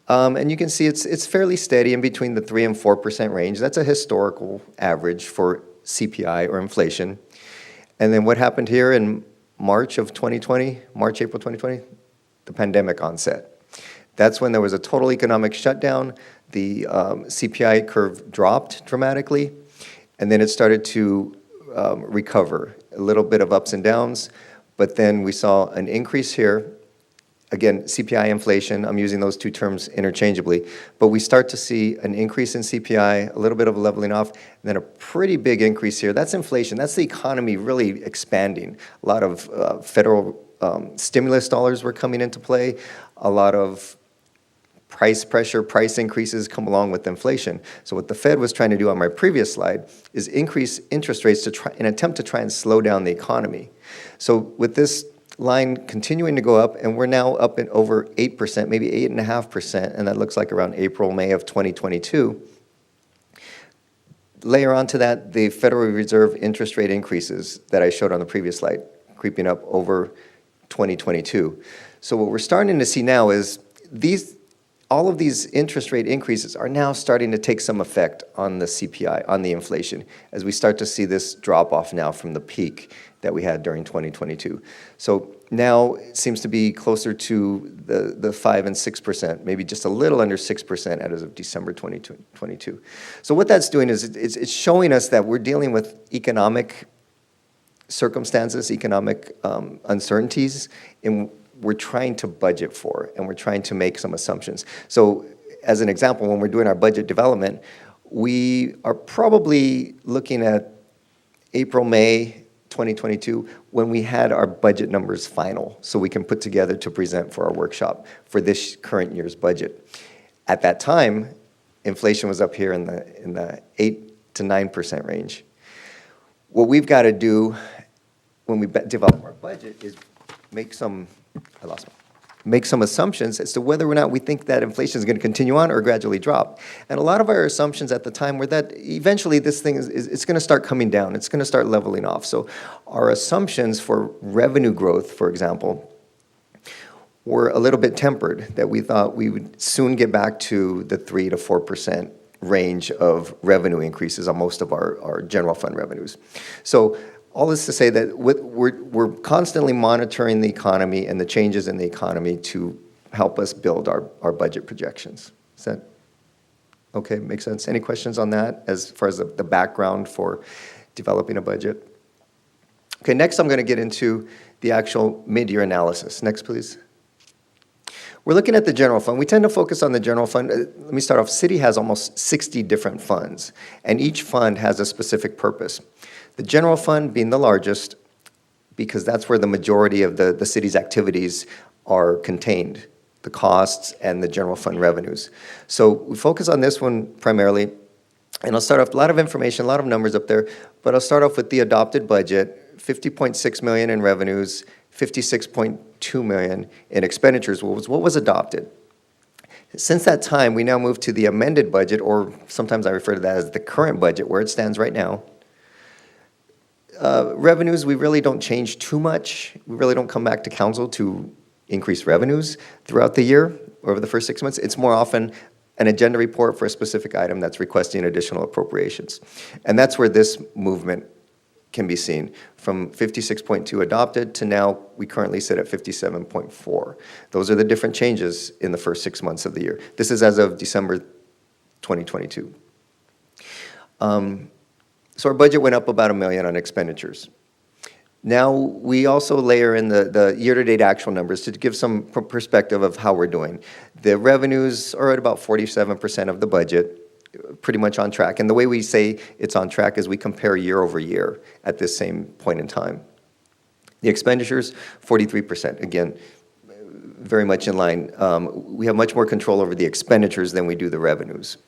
And you can see it's fairly steady in between the 3% and 4% range. That's a historical average for CPI or inflation. And then what happened here in March, April 2020? The pandemic onset. That's when there was a total economic shutdown. The CPI curve dropped dramatically, and then it started to recover. A little bit of ups and downs, but then we saw an increase here. Again, CPI inflation, I'm using those two terms interchangeably, but we start to see an increase in CPI, a little bit of a leveling off, and then a pretty big increase here. That's inflation. That's the economy really expanding. A lot of federal stimulus dollars were coming into play. A lot of price pressure, price increases come along with inflation. So what the Fed was trying to do on my previous slide is increase interest rates to try, in an attempt to try and slow down the economy. So with this line continuing to go up, and we're now up at over 8%, maybe 8.5%, and that looks like around April, May of 2022. Layer onto that the Federal Reserve interest rate increases that I showed on the previous slide, creeping up over 2022. So what we're starting to see now is all of these interest rate increases are now starting to take some effect on the CPI, on the inflation, as we start to see this drop off now from the peak that we had during 2022. So now it seems to be closer to the 5% and 6%, maybe just a little under 6% as of December 2022. So what that's doing is it's showing us that we're dealing with economic circumstances, economic uncertainties, and we're trying to budget for, and we're trying to make some assumptions. So as an example, when we're doing our budget development, we are probably looking at April, May 2022, when we had our budget numbers final, so we can put together to present for our workshop for this current year's budget. At that time, inflation was up here in the 8 to 9% range. What we've got to do when we develop our budget is make some assumptions as to whether or not we think that inflation is going to continue on or gradually drop. And a lot of our assumptions at the time were that eventually this thing it's going to start coming down. It's going to start leveling off. So our assumptions for revenue growth, for example, were a little bit tempered, that we thought we would soon get back to the 3 to 4% range of revenue increases on most of our general fund revenues. So all this to say that we're constantly monitoring the economy and the changes in the economy to help us build our budget projections. Is that okay? Make sense? Any questions on that as far as the background for developing a budget? Okay, next I'm going to get into the actual mid-year analysis. Next, please. We're looking at the general fund. We tend to focus on the general fund. Let me start off. Citi has almost 60 different funds, and each fund has a specific purpose. The general fund being the largest, because that's where the majority of the city's activities are contained, the costs and the general fund revenues. So we focus on this one primarily, and I'll start off, a lot of information, a lot of numbers up there, but I'll start off with the adopted budget, $50.6 million in revenues, $56.2 million in expenditures. What was adopted? Since that time, we now move to the amended budget, or sometimes I refer to that as the current budget, where it stands right now. revenues, we really don't change too much. We really don't come back to council to increase revenues throughout the year, over the first 6 months. It's more often an agenda report for a specific item that's requesting additional appropriations. And that's where this movement can be seen, from 56.2 adopted to now we currently sit at 57.4. Those are the different changes in the first 6 months of the year. This is as of December 2022. So our budget went up about $1 million on expenditures. Now, we also layer in the year-to-date actual numbers to give some perspective of how we're doing. The revenues are at about 47% of the budget, pretty much on track. And the way we say it's on track is we compare year over year at this same point in time. The expenditures, 43%. Again, very much in line. We have much more control over the expenditures than we do the revenues.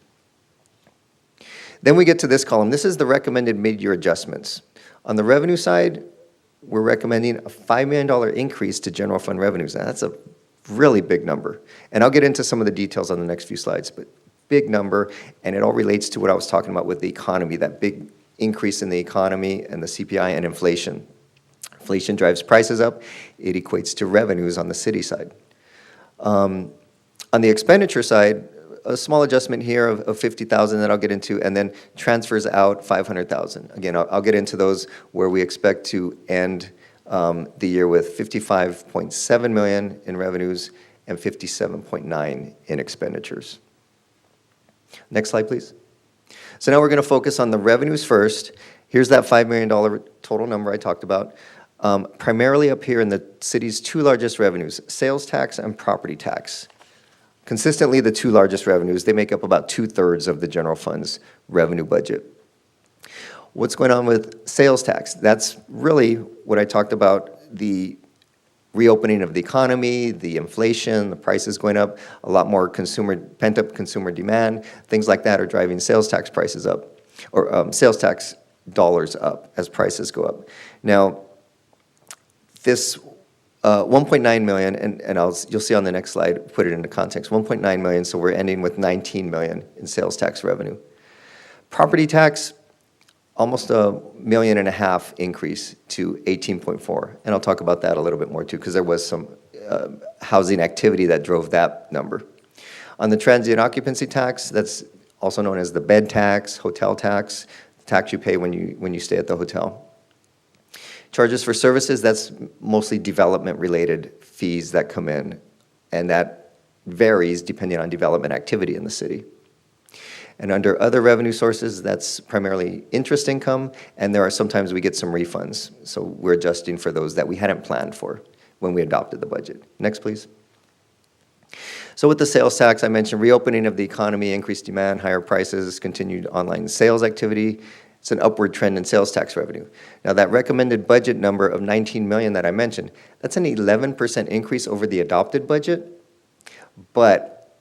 Then we get to this column. This is the recommended mid-year adjustments. On the revenue side, we're recommending a $5 million increase to general fund revenues. Now, that's a really big number. And I'll get into some of the details on the next few slides, but big number, and it all relates to what I was talking about with the economy, that big increase in the economy and the CPI and inflation. Inflation drives prices up. It equates to revenues on the city side. On the expenditure side, a small adjustment here of $50,000 that I'll get into, and then transfers out $500,000. Again, I'll get into those where we expect to end the year with $55.7 million in revenues and $57.9 in expenditures. Next slide, please. So now we're going to focus on the revenues first. Here's that $5 million total number I talked about. Primarily up here in the city's two largest revenues, sales tax and property tax. Consistently, the two largest revenues, they make up about 2/3 of the general fund's revenue budget. What's going on with sales tax? That's really what I talked about, the reopening of the economy, the inflation, the prices going up, a lot more pent-up consumer demand, things like that are driving sales tax prices up, or sales tax dollars up as prices go up. Now, this 1.9 million, and you'll see on the next slide, put it into context, 1.9 million, so we're ending with 19 million in sales tax revenue. Property tax, almost $1.5 million increase to 18.4, and I'll talk about that a little bit more too, because there was some housing activity that drove that number. On the transient occupancy tax, that's also known as the bed tax, hotel tax, the tax you pay when you stay at the hotel. Charges for services, that's mostly development-related fees that come in, and that varies depending on development activity in the city. And under other revenue sources, that's primarily interest income, and there are sometimes we get some refunds. So we're adjusting for those that we hadn't planned for when we adopted the budget. Next, please. So with the sales tax, I mentioned reopening of the economy, increased demand, higher prices, continued online sales activity. It's an upward trend in sales tax revenue. Now, that recommended budget number of 19 million that I mentioned, that's an 11% increase over the adopted budget. But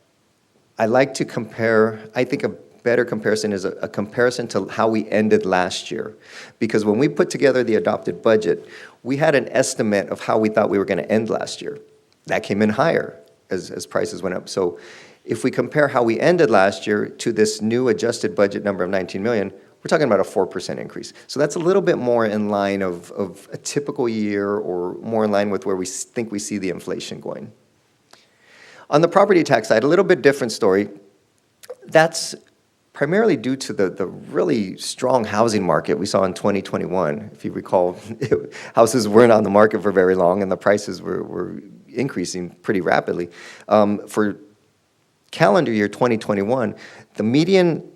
I like to compare, I think a better comparison is a comparison to how we ended last year. Because when we put together the adopted budget, we had an estimate of how we thought we were going to end last year. That came in higher as prices went up. So if we compare how we ended last year to this new adjusted budget number of 19 million, we're talking about a 4% increase. So that's a little bit more in line of a typical year, or more in line with where we think we see the inflation going. On the property tax side, a little bit different story. That's primarily due to the really strong housing market we saw in 2021. If you recall, houses weren't on the market for very long, and the prices were increasing pretty rapidly. For calendar year 2021, the median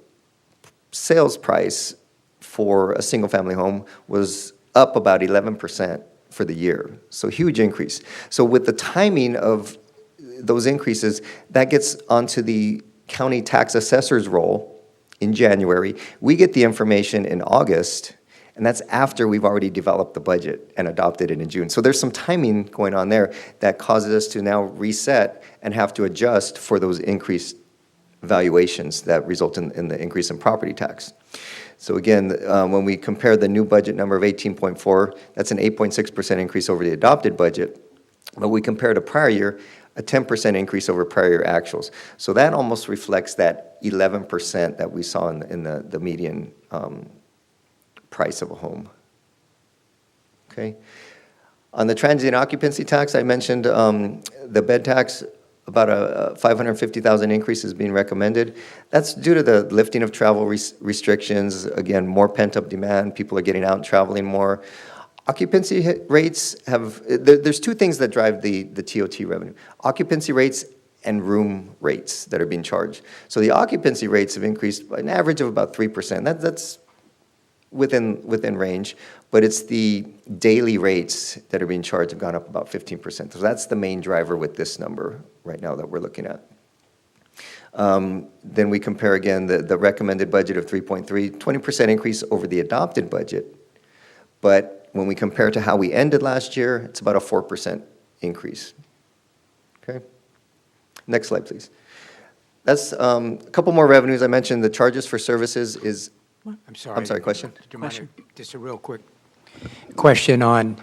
sales price for a single-family home was up about 11% for the year. So huge increase. So with the timing of those increases, that gets onto the county tax assessor's roll in January. We get the information in August, and that's after we've already developed the budget and adopted it in June. So there's some timing going on there that causes us to now reset and have to adjust for those increased valuations that result in the increase in property tax. So again, when we compare the new budget number of 18.4, that's an 8.6% increase over the adopted budget. But we compare to prior year, a 10% increase over prior year actuals. So that almost reflects that 11% that we saw in the median price of a home. Okay. On the transient occupancy tax, I mentioned the bed tax, about a 550,000 increase is being recommended. That's due to the lifting of travel restrictions, again, more pent-up demand, people are getting out and traveling more. Occupancy rates there's two things that drive the TOT revenue. Occupancy rates and room rates that are being charged. So the occupancy rates have increased by an average of about 3%. That's within range, but it's the daily rates that are being charged have gone up about 15%. So that's the main driver with this number right now that we're looking at. Then we compare again the recommended budget of 3.3, 20% increase over the adopted budget. But when we compare to how we ended last year, it's about a 4% increase. Okay? Next slide, please. That's a couple more revenues. I mentioned the charges for services is. I'm sorry. I'm sorry, question? Just a real quick question on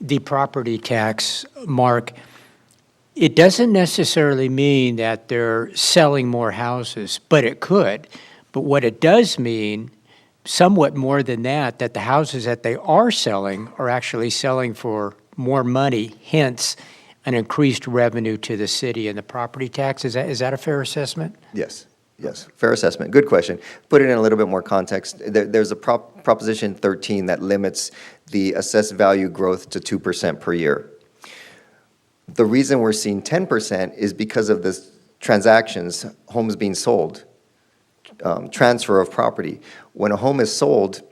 the property tax, Mark. It doesn't necessarily mean that they're selling more houses, but it could. But what it does mean, somewhat more than that the houses that they are selling are actually selling for more money, hence an increased revenue to the city and the property tax. Is that a fair assessment? Yes. Yes, fair assessment. Good question. Put it in a little bit more context. There's a Proposition 13 that limits the assessed value growth to 2% per year. The reason we're seeing 10% is because of the transactions, homes being sold, transfer of property. When a home is sold,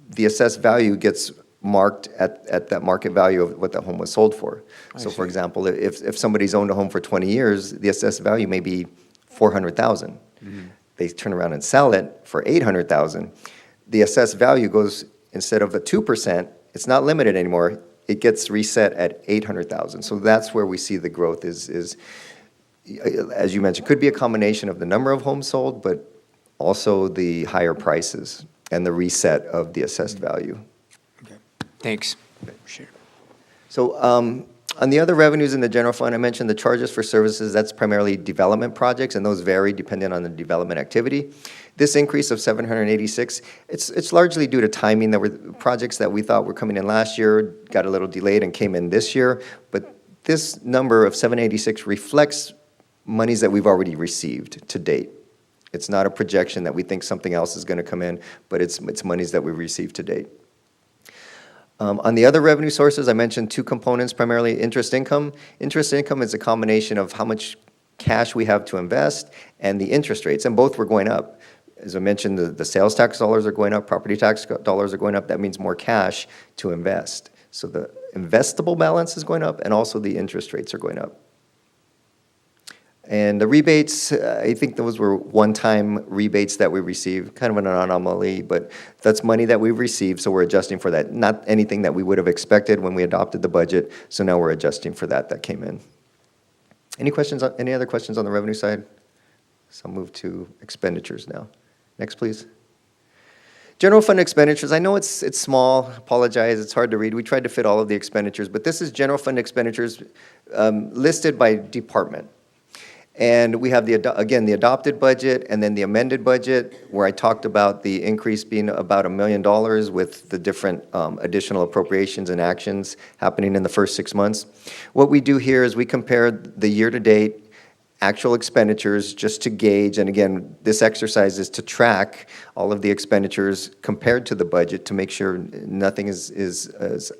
the assessed value gets marked at that market value of what the home was sold for. So for example, if somebody's owned a home for 20 years, the assessed value may be $400,000. They turn around and sell it for $800,000. The assessed value goes, instead of the 2%, it's not limited anymore. It gets reset at $800,000. So that's where we see the growth is, as you mentioned, could be a combination of the number of homes sold, but also the higher prices and the reset of the assessed value. Okay. Thanks. Sure. So on the other revenues in the general fund, I mentioned the charges for services. That's primarily development projects, and those vary depending on the development activity. This increase of 786, it's largely due to timing. There were projects that we thought were coming in last year, got a little delayed and came in this year. But this number of 786 reflects monies that we've already received to date. It's not a projection that we think something else is going to come in, but it's monies that we've received to date. On the other revenue sources, I mentioned two components, primarily interest income. Interest income is a combination of how much cash we have to invest and the interest rates, and both were going up. As I mentioned, the sales tax dollars are going up, property tax dollars are going up. That means more cash to invest. So the investable balance is going up, and also the interest rates are going up. And the rebates, I think those were one-time rebates that we received, kind of an anomaly, but that's money that we've received, so we're adjusting for that. Not anything that we would have expected when we adopted the budget, so now we're adjusting for that came in. Any questions? Any other questions on the revenue side? So I'll move to expenditures now. Next, please. General fund expenditures, I know it's small, apologize, it's hard to read. We tried to fit all of the expenditures, but this is general fund expenditures listed by department. And we have, again, the adopted budget and then the amended budget, where I talked about the increase being about $1 million with the different additional appropriations and actions happening in the first 6 months. What we do here is we compare the year-to-date actual expenditures just to gauge, and again, this exercise is to track all of the expenditures compared to the budget to make sure nothing is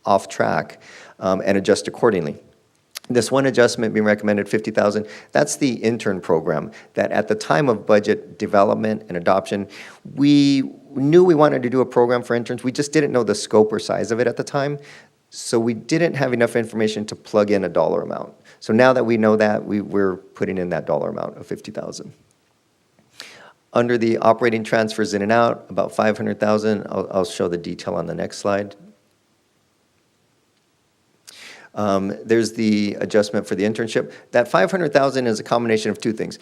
off track, and adjust accordingly. This one adjustment being recommended, $50,000, that's the intern program that at the time of budget development and adoption, we knew we wanted to do a program for interns. We just didn't know the scope or size of it at the time. So we didn't have enough information to plug in a dollar amount. So now that we know that, we're putting in that dollar amount of $50,000. Under the operating transfers in and out, about $500,000. I'll show the detail on the next slide. There's the adjustment for the internship. That $500,000 is a combination of two things.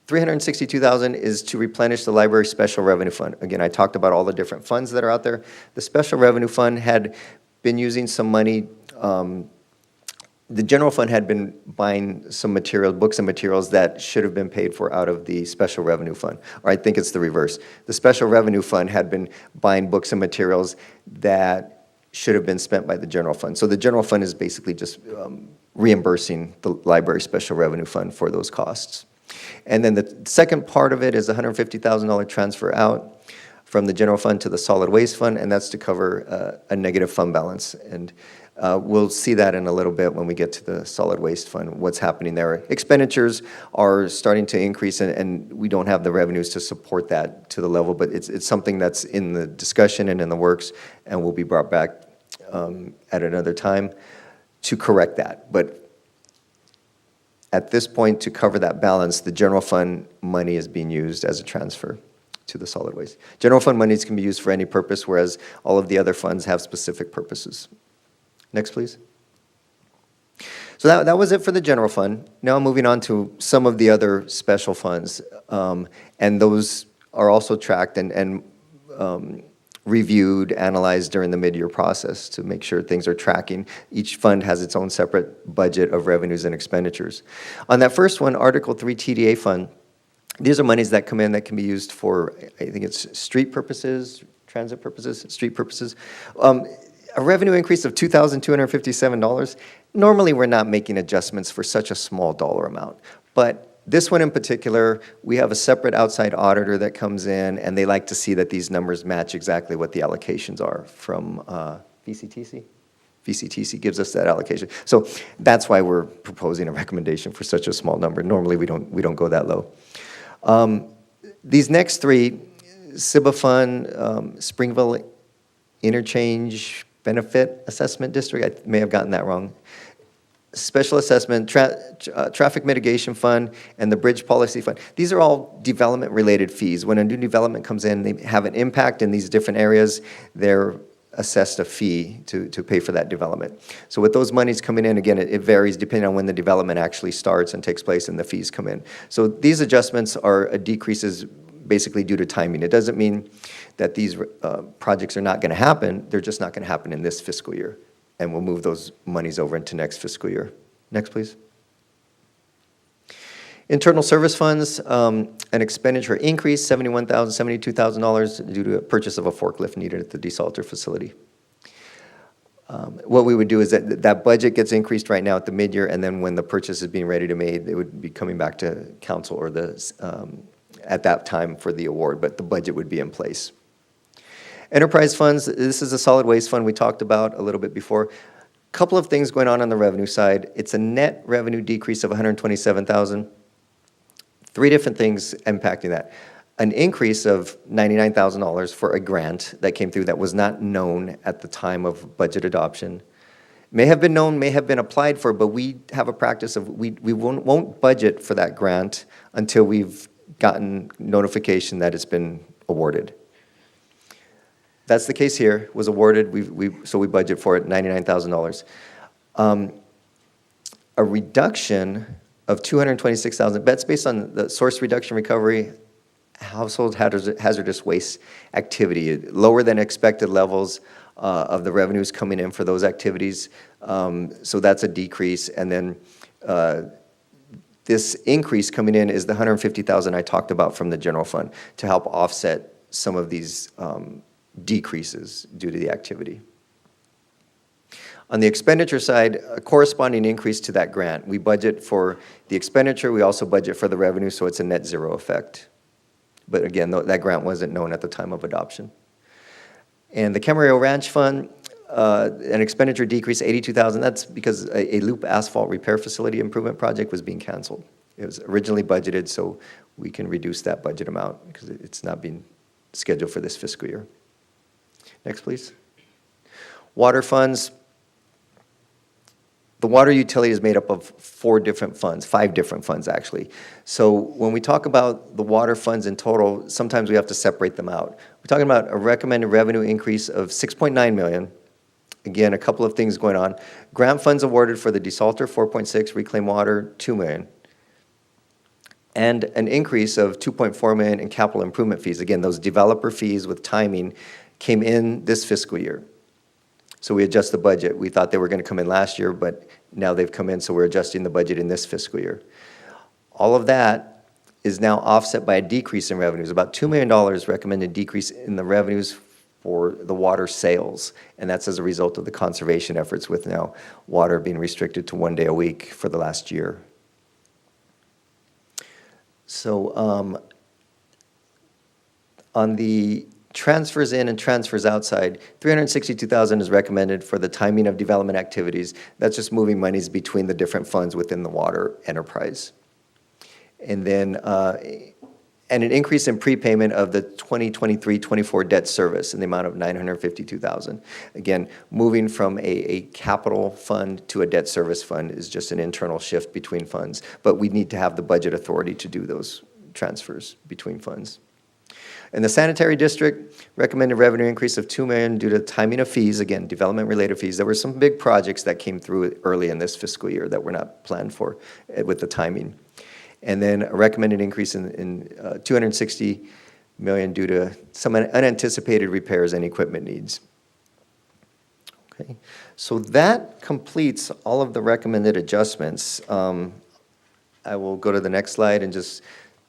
$362,000 is to replenish the library special revenue fund. Again, I talked about all the different funds that are out there. The special revenue fund had been using some money the general fund had been buying some material, books and materials that should have been paid for out of the special revenue fund. Or I think it's the reverse. The special revenue fund had been buying books and materials that should have been spent by the general fund. So the general fund is basically just reimbursing the library special revenue fund for those costs. And then the second part of it is a $150,000 transfer out from the general fund to the solid waste fund, and that's to cover a negative fund balance. And we'll see that in a little bit when we get to the solid waste fund, what's happening there. Expenditures are starting to increase, and we don't have the revenues to support that to the level, but it's something that's in the discussion and in the works, and will be brought back at another time to correct that. But at this point, to cover that balance, the general fund money is being used as a transfer to the solid waste. General fund monies can be used for any purpose, whereas all of the other funds have specific purposes. Next, please. So that was it for the general fund. Now moving on to some of the other special funds. And those are also tracked and reviewed, analyzed during the mid-year process to make sure things are tracking. Each fund has its own separate budget of revenues and expenditures. On that first one, Article 3 TDA fund, these are monies that come in that can be used for, I think it's street purposes, transit purposes, street purposes. A revenue increase of $2,257. Normally, we're not making adjustments for such a small dollar amount. But this one in particular, we have a separate outside auditor that comes in, and they like to see that these numbers match exactly what the allocations are from VCTC. VCTC gives us that allocation. So that's why we're proposing a recommendation for such a small number. Normally, we don't go that low. These next three, SIBA Fund, Springville Interchange Benefit Assessment District, I may have gotten that wrong. Special Assessment, Traffic Mitigation Fund, and the Bridge Policy Fund. These are all development-related fees. When a new development comes in, they have an impact in these different areas. They're assessed a fee to pay for that development. So with those monies coming in, again, it varies depending on when the development actually starts and takes place and the fees come in. So these adjustments are decreases basically due to timing. It doesn't mean that these projects are not going to happen. They're just not going to happen in this fiscal year. And we'll move those monies over into next fiscal year. Next, please. Internal service funds, an expenditure increase, $71,000, $72,000 due to a purchase of a forklift needed at the desalter facility. What we would do is that budget gets increased right now at the mid-year, and then when the purchase is being ready to made, it would be coming back to council or at that time for the award, but the budget would be in place. Enterprise funds, this is a solid waste fund we talked about a little bit before. Couple of things going on the revenue side. It's a net revenue decrease of $127,000. Three different things impacting that. An increase of $99,000 for a grant that came through that was not known at the time of budget adoption. May have been known, may have been applied for, but we have a practice of we won't budget for that grant until we've gotten notification that it's been awarded. That's the case here, was awarded, so we budget for it, $99,000. A reduction of $226,000, that's based on the source reduction recovery, household hazardous waste activity, lower than expected levels of the revenues coming in for those activities. So that's a decrease, and then this increase coming in is the $150,000 I talked about from the general fund to help offset some of these decreases due to the activity. On the expenditure side, a corresponding increase to that grant. We budget for the expenditure, we also budget for the revenue, so it's a net zero effect. But again, that grant wasn't known at the time of adoption. And the Camarillo Ranch Fund, an expenditure decrease, $82,000. That's because a loop asphalt repair facility improvement project was being canceled. It was originally budgeted, so we can reduce that budget amount because it's not being scheduled for this fiscal year. Next, please. Water funds. The water utility is made up of 5 different funds actually. So when we talk about the water funds in total, sometimes we have to separate them out. We're talking about a recommended revenue increase of $6.9 million. Again, a couple of things going on. Grant funds awarded for the desalter, 4.6, reclaim water, $2 million. And an increase of $2.4 million in capital improvement fees. Again, those developer fees with timing came in this fiscal year. So we adjust the budget. We thought they were going to come in last year, but now they've come in, so we're adjusting the budget in this fiscal year. All of that is now offset by a decrease in revenues, about $2 million recommended decrease in the revenues for the water sales, and that's as a result of the conservation efforts with now water being restricted to 1 day a week for the last year. So on the transfers in and transfers outside, $362,000 is recommended for the timing of development activities. That's just moving monies between the different funds within the water enterprise. And then and an increase in prepayment of the 2023-24 debt service in the amount of $952,000. Again, moving from a capital fund to a debt service fund is just an internal shift between funds, but we need to have the budget authority to do those transfers between funds. In the sanitary district, recommended revenue increase of $2 million due to timing of fees, again, development-related fees. There were some big projects that came through early in this fiscal year that were not planned for with the timing. And then a recommended increase in $260 million due to some unanticipated repairs and equipment needs. Okay, so that completes all of the recommended adjustments. I will go to the next slide and just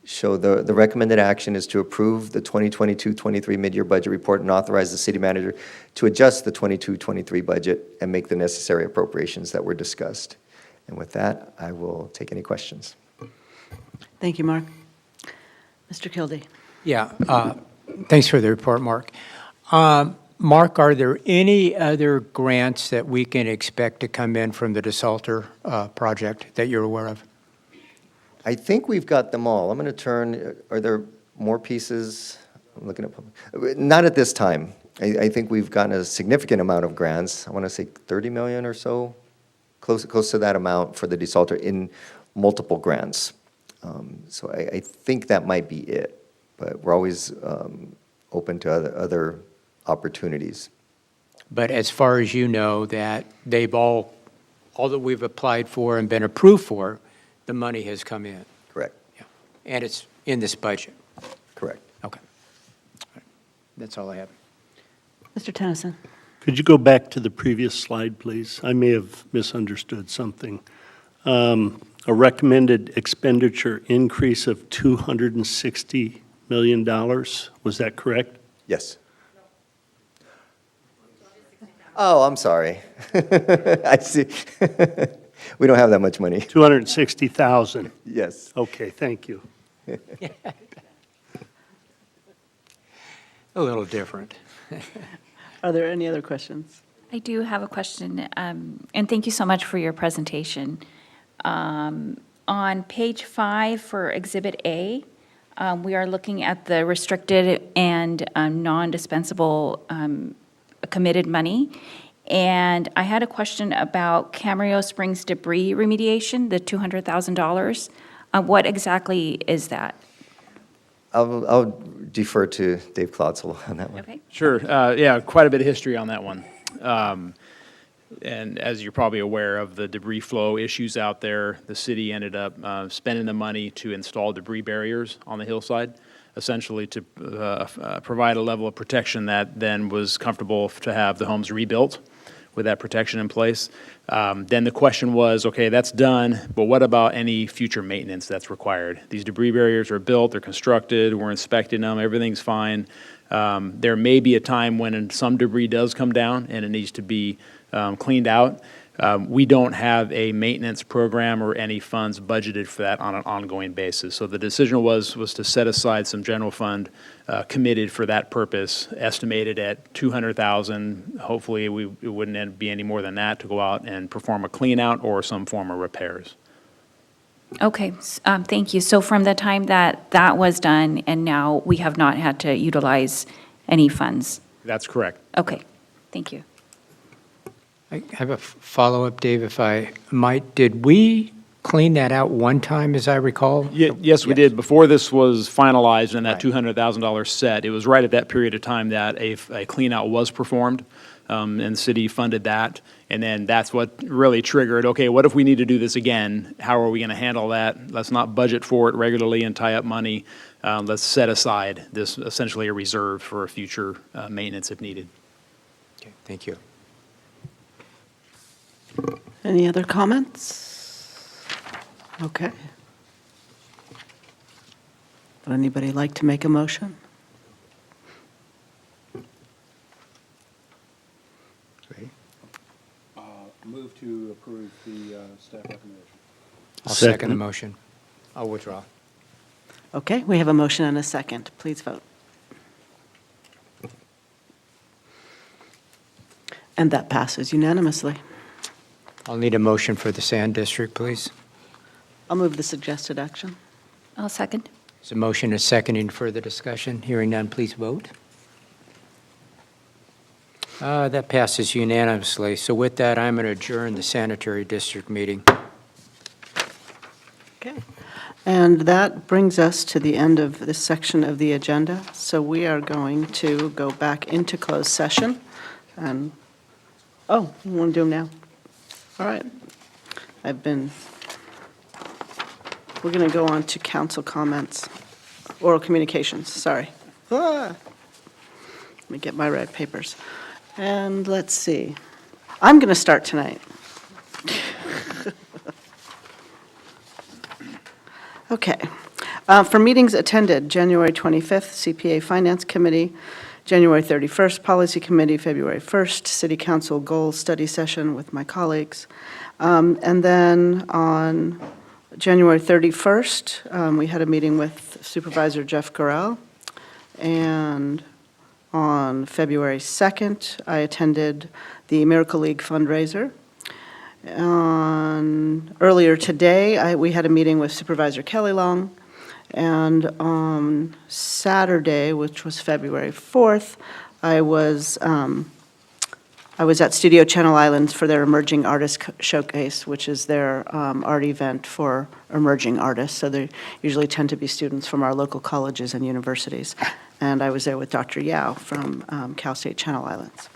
show the recommended action is to approve the 2022-23 mid-year budget report and authorize the city manager to adjust the 22-23 budget and make the necessary appropriations that were discussed. And with that, I will take any questions. Thank you, Mark. Mr. Kildee. Yeah, thanks for the report, Mark. Mark, are there any other grants that we can expect to come in from the DeSalter project that you're aware of? I think we've got them all. I'm going to turn, are there more pieces? I'm looking at, not at this time. I think we've gotten a significant amount of grants. I want to say 30 million or so, close to that amount for the DeSalter in multiple grants. So I think that might be it, but we're always open to other opportunities. But as far as you know, that they've all that we've applied for and been approved for, the money has come in. Correct. Yeah. And it's in this budget. Correct. Okay. All right. That's all I have. Mr. Tennyson. Could you go back to the previous slide, please? I may have misunderstood something. A recommended expenditure increase of $260 million, was that correct? Yes. Oh, I'm sorry. I see. We don't have that much money. 260,000. Yes. Okay, thank you. A little different. Are there any other questions? I do have a question, and thank you so much for your presentation. On page 5 for Exhibit A, we are looking at the restricted and non-dispensable committed money. And I had a question about Camarillo Springs debris remediation, the $200,000. What exactly is that? I'll defer to Dave Klotzel on that one. Okay. Sure. Yeah, quite a bit of history on that one. And as you're probably aware of the debris flow issues out there, the city ended up spending the money to install debris barriers on the hillside, essentially to provide a level of protection that then was comfortable to have the homes rebuilt with that protection in place. Then the question was, okay, that's done, but what about any future maintenance that's required? These debris barriers are built, they're constructed, we're inspecting them, everything's fine. There may be a time when some debris does come down and it needs to be cleaned out. We don't have a maintenance program or any funds budgeted for that on an ongoing basis. So the decision was to set aside some general fund committed for that purpose, estimated at $200,000. Hopefully it wouldn't be any more than that to go out and perform a clean out or some form of repairs. Okay, thank you. So from the time that that was done and now we have not had to utilize any funds? That's correct. Okay, thank you. I have a follow-up, Dave, if I might. Did we clean that out one time, as I recall? Yes, we did. Before this was finalized and that $200,000 set, it was right at that period of time that a clean out was performed, and the city funded that. And then that's what really triggered, okay, what if we need to do this again? How are we going to handle that? Let's not budget for it regularly and tie up money. Let's set aside this essentially a reserve for future maintenance if needed. Okay, thank you. Any other comments? Okay. Would anybody like to make a motion? Move to approve the staff recommendation. I'll second the Second. motion. I'll withdraw. Okay, we have a motion and a second. Please vote. And that passes unanimously. I'll need a motion for the Sand District, please. I'll move the suggested action. I'll second. There's a motion, a second, in further discussion. Hearing none, please vote. That passes unanimously. So with that, I'm going to adjourn the Sanitary District meeting. Okay. And that brings us to the end of this section of the agenda. So we are going to go back into closed session. And, oh, you want to do them now? All right. We're going to go on to council comments, oral communications, sorry. Let me get my red papers. And let's see. I'm going to start tonight. Okay. For meetings attended, January 25th, CPA Finance Committee, January 31st, Policy Committee, February 1st, City Council Goals Study Session with my colleagues. And then on January 31st, we had a meeting with Supervisor Jeff Gorell. And on February 2nd, I attended the Miracle League fundraiser. Earlier today, we had a meeting with Supervisor Kelly Long. And on Saturday, which was February 4th, I was at Studio Channel Islands for their Emerging Artist Showcase, which is their art event for emerging artists. So they usually tend to be students from our local colleges and universities. And I was there with Dr. Yao from Cal State Channel Islands.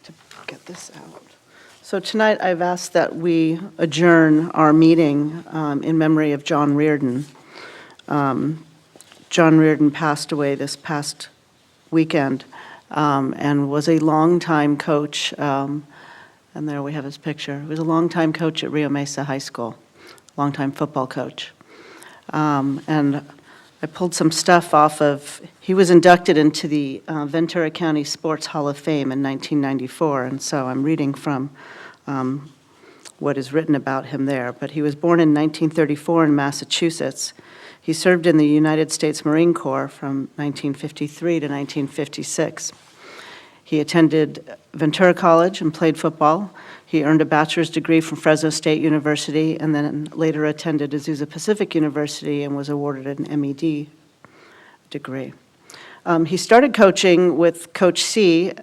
To get this out. So tonight, I've asked that we adjourn our meeting in memory of John Reardon. John Reardon passed away this past weekend and was a longtime coach, and there we have his picture. He was a longtime coach at Rio Mesa High School, longtime football coach. And I pulled some stuff off of, he was inducted into the Ventura County Sports Hall of Fame in 1994, and so I'm reading from what is written about him there. But he was born in 1934 in Massachusetts. He served in the United States Marine Corps from 1953 to 1956. He attended Ventura College and played football. He earned a bachelor's degree from Fresno State University and then later attended Azusa Pacific University and was awarded an MED degree. He started coaching with Coach C.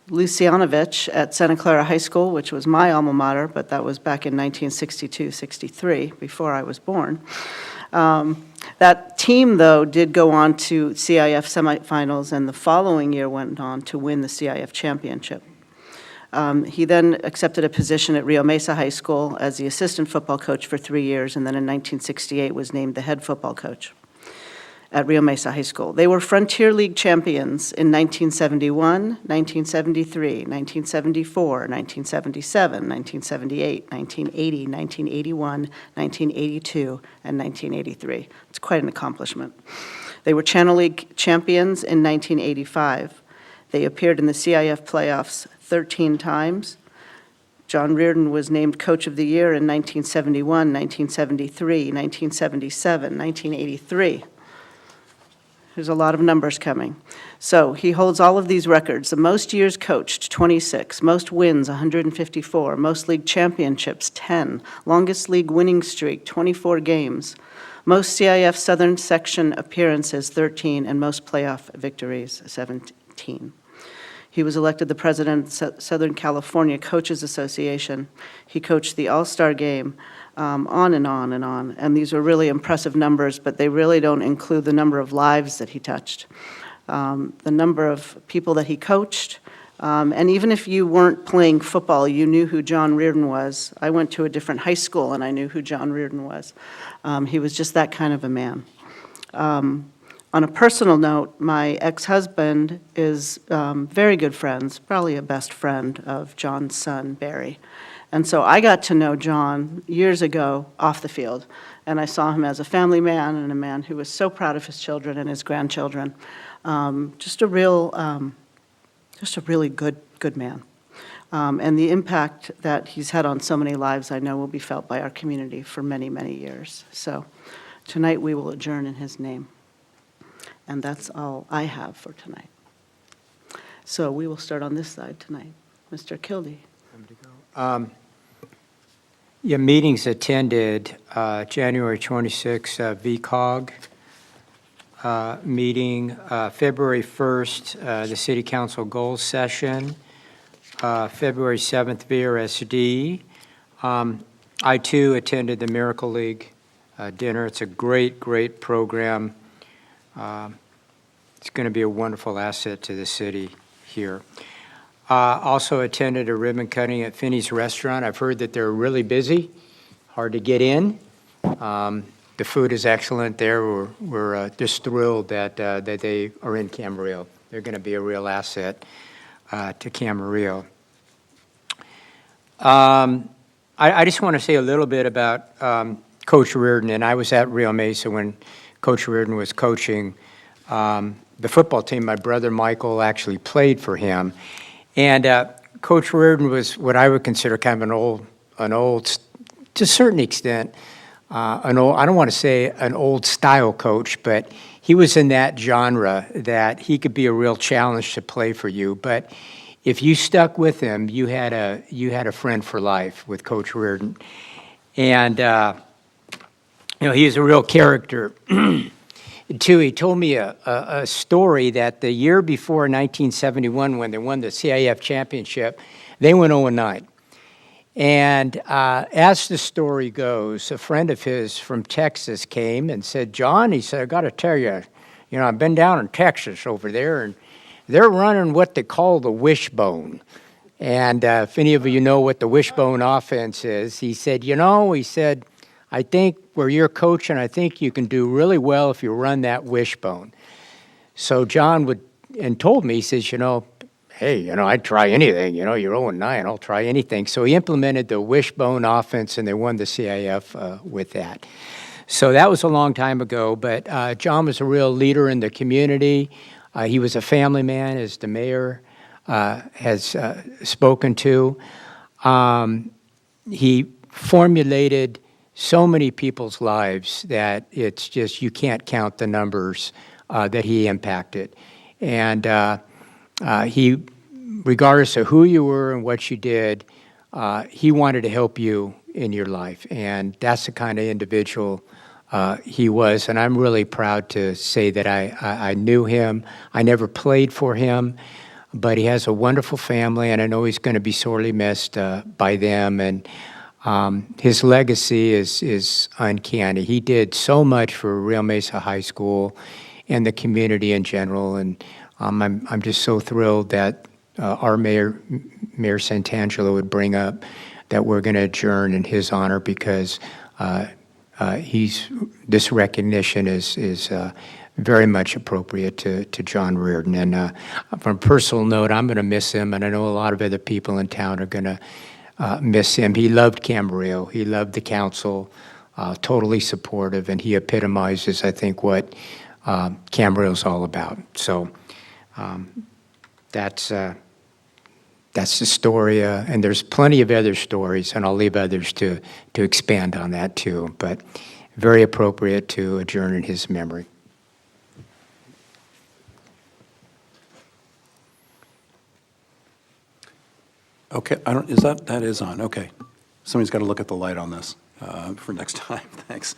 Lucianovich at Santa Clara High School, which was my alma mater, but that was back in 1962-63, before I was born. That team, though, did go on to CIF semifinals, and the following year went on to win the CIF championship. He then accepted a position at Rio Mesa High School as the assistant football coach for 3 years, and then in 1968 was named the head football coach at Rio Mesa High School. They were Frontier League champions in 1971, 1973, 1974, 1977, 1978, 1980, 1981, 1982, and 1983. It's quite an accomplishment. They were Channel League champions in 1985. They appeared in the CIF playoffs 13 times. John Reardon was named Coach of the Year in 1971, 1973, 1977, 1983. There's a lot of numbers coming. So he holds all of these records. The most years coached, 26. Most wins, 154. Most league championships, 10. Longest league winning streak, 24 games. Most CIF Southern Section appearances, 13. And most playoff victories, 17. He was elected the president of Southern California Coaches Association. He coached the All-Star Game, on and on and on. And these are really impressive numbers, but they really don't include the number of lives that he touched, the number of people that he coached. And even if you weren't playing football, you knew who John Reardon was. I went to a different high school, and I knew who John Reardon was. He was just that kind of a man. On a personal note, my ex-husband is very good friends, probably a best friend of John's son, Barry. And so I got to know John years ago off the field, and I saw him as a family man and a man who was so proud of his children and his grandchildren. Just a really good man. And the impact that he's had on so many lives, I know, will be felt by our community for many, many years. So tonight, we will adjourn in his name. And that's all I have for tonight. So we will start on this side tonight. Mr. Kildee. Yeah, meetings attended, January 26, VCOG meeting, February 1st, the City Council Goals Session, February 7th, VRSD. I, too, attended the Miracle League dinner. It's a great, great program. It's going to be a wonderful asset to the city here. Also attended a ribbon cutting at Finney's Restaurant. I've heard that they're really busy, hard to get in. The food is excellent there. We're just thrilled that they are in Camarillo. They're going to be a real asset to Camarillo. I just want to say a little bit about Coach Reardon, and I was at Rio Mesa when Coach Reardon was coaching the football team. My brother Michael actually played for him. And Coach Reardon was what I would consider kind of an old, to a certain extent, I don't want to say an old style coach, but he was in that genre that he could be a real challenge to play for you. But if you stuck with him, you had a friend for life with Coach Reardon. And he's a real character. Too, he told me a story that the year before 1971, when they won the CIF championship, they went 0-9. And as the story goes, a friend of his from Texas came and said, "John," he said, "I got to tell you, I've been down in Texas over there, and they're running what they call the wishbone." And if any of you know what the wishbone offense is, he said, "I think where you're coaching, I think you can do really well if you run that wishbone." So John told me, he says, "Hey, I'd try anything. You're 0-9, I'll try anything." So he implemented the wishbone offense, and they won the CIF with that. So that was a long time ago, but John was a real leader in the community. He was a family man, as the mayor has spoken to. He formulated so many people's lives that it's just, you can't count the numbers that he impacted. And he, regardless of who you were and what you did, he wanted to help you in your life. And that's the kind of individual he was. And I'm really proud to say that I knew him. I never played for him, but he has a wonderful family, and I know he's going to be sorely missed by them. And his legacy is uncanny. He did so much for Rio Mesa High School and the community in general, and I'm just so thrilled that our Mayor Santangelo would bring up that we're going to adjourn in his honor, because this recognition is very much appropriate to John Reardon. And from a personal note, I'm going to miss him, and I know a lot of other people in town are going to miss him. He loved Camarillo. He loved the council, totally supportive, and he epitomizes, I think, what Camarillo's all about. So that's the story, and there's plenty of other stories, and I'll leave others to expand on that too, but very appropriate to adjourn in his memory. Okay, that is on, okay. Somebody's got to look at the light on this for next time, thanks.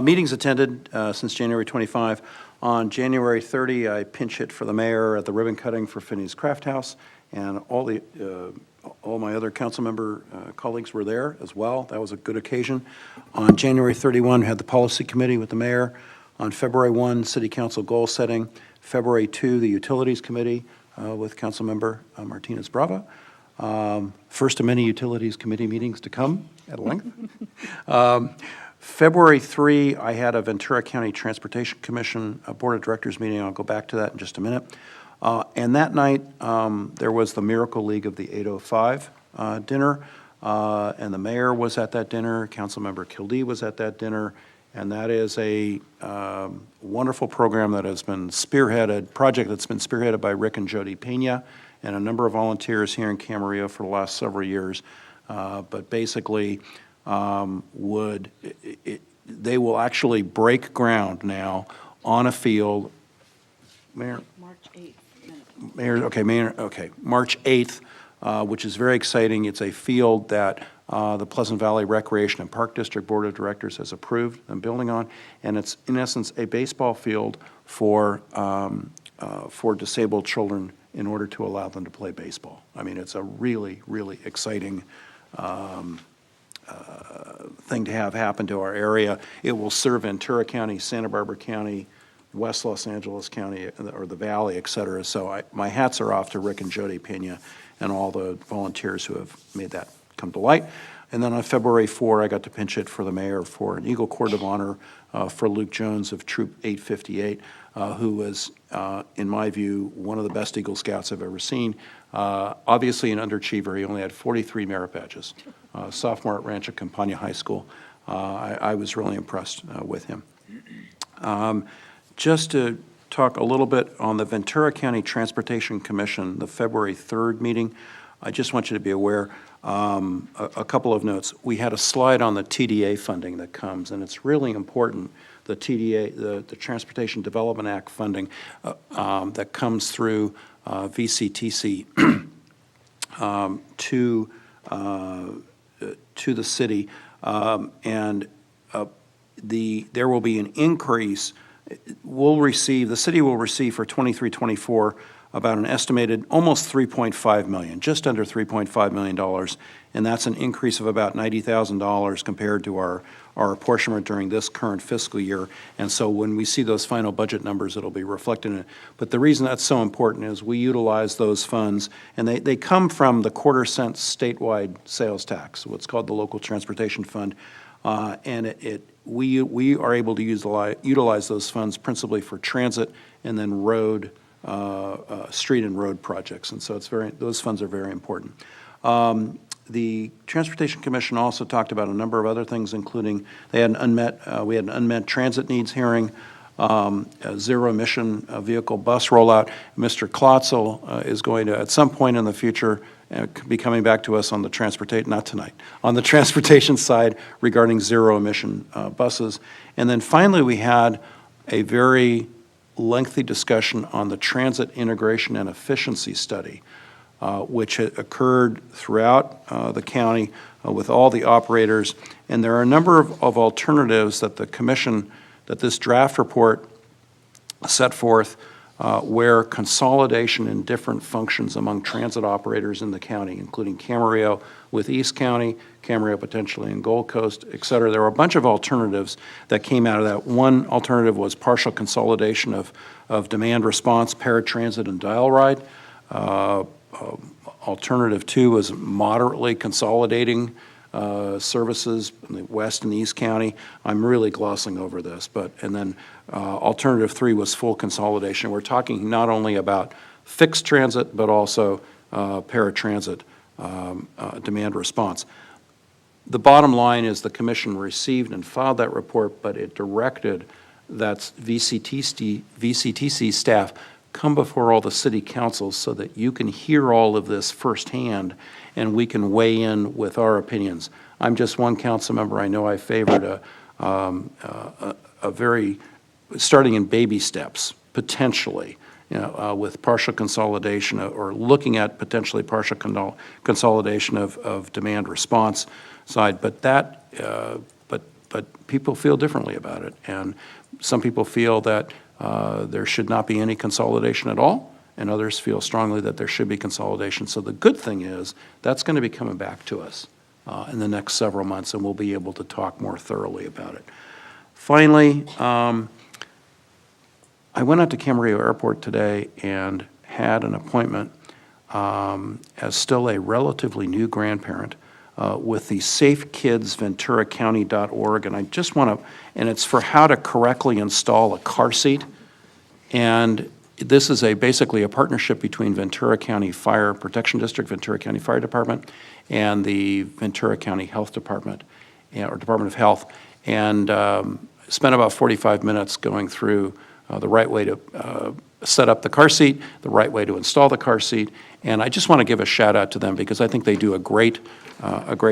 Meetings attended since January 25. On January 30, I pinch hit for the mayor at the ribbon cutting for Finney's Craft House, and all my other council member colleagues were there as well. That was a good occasion. On January 31, we had the policy committee with the mayor. On February 1, city council goal setting. February 2, the utilities committee with council member Martinez Bravo. First of many utilities committee meetings to come at length. February 3, I had a Ventura County Transportation Commission Board of Directors meeting. I'll go back to that in just a minute. And that night, there was the Miracle League of the 805 dinner, and the mayor was at that dinner. Councilmember Kildee was at that dinner, and that is a wonderful program that has been project that's been spearheaded by Rick and Jody Pena and a number of volunteers here in Camarillo for the last several years. But basically, they will actually break ground now on a field. Mayor? March 8th. March 8th, which is very exciting. It's a field that the Pleasant Valley Recreation and Park District Board of Directors has approved and building on, and it's in essence a baseball field for disabled children in order to allow them to play baseball. I mean, it's a really, really exciting thing to have happen to our area. It will serve Ventura County, Santa Barbara County, West Los Angeles County, or the Valley, et cetera. So my hats are off to Rick and Jody Pena and all the volunteers who have made that come to light. And then on February 4, I got to pinch it for the mayor for an Eagle Cord of Honor for Luke Jones of Troop 858, who was, in my view, one of the best Eagle Scouts I've ever seen. Obviously an underachiever. He only had 43 merit badges. Sophomore at Rancho Campana High School. I was really impressed with him. Just to talk a little bit on the Ventura County Transportation Commission, the February 3rd meeting, I just want you to be aware, a couple of notes. We had a slide on the TDA funding that comes, and it's really important, the TDA, the Transportation Development Act funding that comes through VCTC to the city, and there will be an increase. The city will receive for 23-24 about an estimated almost $3.5 million, just under $3.5 million, and that's an increase of about $90,000 compared to our apportionment during this current fiscal year. And so when we see those final budget numbers, it'll be reflected in it. But the reason that's so important is we utilize those funds, and they come from the quarter-cent statewide sales tax, what's called the Local Transportation Fund, and we are able to utilize those funds principally for transit and then road, street and road projects, and so those funds are very important. The Transportation Commission also talked about a number of other things, including we had an unmet transit needs hearing, a zero-emission vehicle bus rollout. Mr. Klotzel is going to, at some point in the future, be coming back to us on the not tonight, on the transportation side regarding zero-emission buses. And then finally, we had a very lengthy discussion on the Transit Integration and Efficiency Study, which had occurred throughout the county with all the operators. And there are a number of alternatives that the commission, that this draft report set forth, where consolidation in different functions among transit operators in the county, including Camarillo with East County, Camarillo potentially in Gold Coast, et cetera. There were a bunch of alternatives that came out of that. One alternative was partial consolidation of demand response, paratransit, and dial ride. Alternative 2 was moderately consolidating services in the West and East County. I'm really glossing over this, and then alternative 3 was full consolidation. We're talking not only about fixed transit, but also paratransit demand response. The bottom line is the commission received and filed that report, but it directed that VCTC staff come before all the city councils so that you can hear all of this firsthand and we can weigh in with our opinions. I'm just one council member. I know I favored a very, starting in baby steps, potentially, with partial consolidation or looking at potentially partial consolidation of demand response side. But but people feel differently about it. And some people feel that there should not be any consolidation at all, and others feel strongly that there should be consolidation. So the good thing is that's going to be coming back to us in the next several months, and we'll be able to talk more thoroughly about it. Finally, I went out to Camarillo Airport today and had an appointment as still a relatively new grandparent with the safekidsventuracounty.org, and I just want to, and it's for how to correctly install a car seat. And this is basically a partnership between Ventura County Fire Protection District, Ventura County Fire Department, and the Ventura County Health Department, or Department of Health, and spent about 45 minutes going through the right way to set up the car seat, the right way to install the car seat, and I just want to give a shout out to them because I think they do a great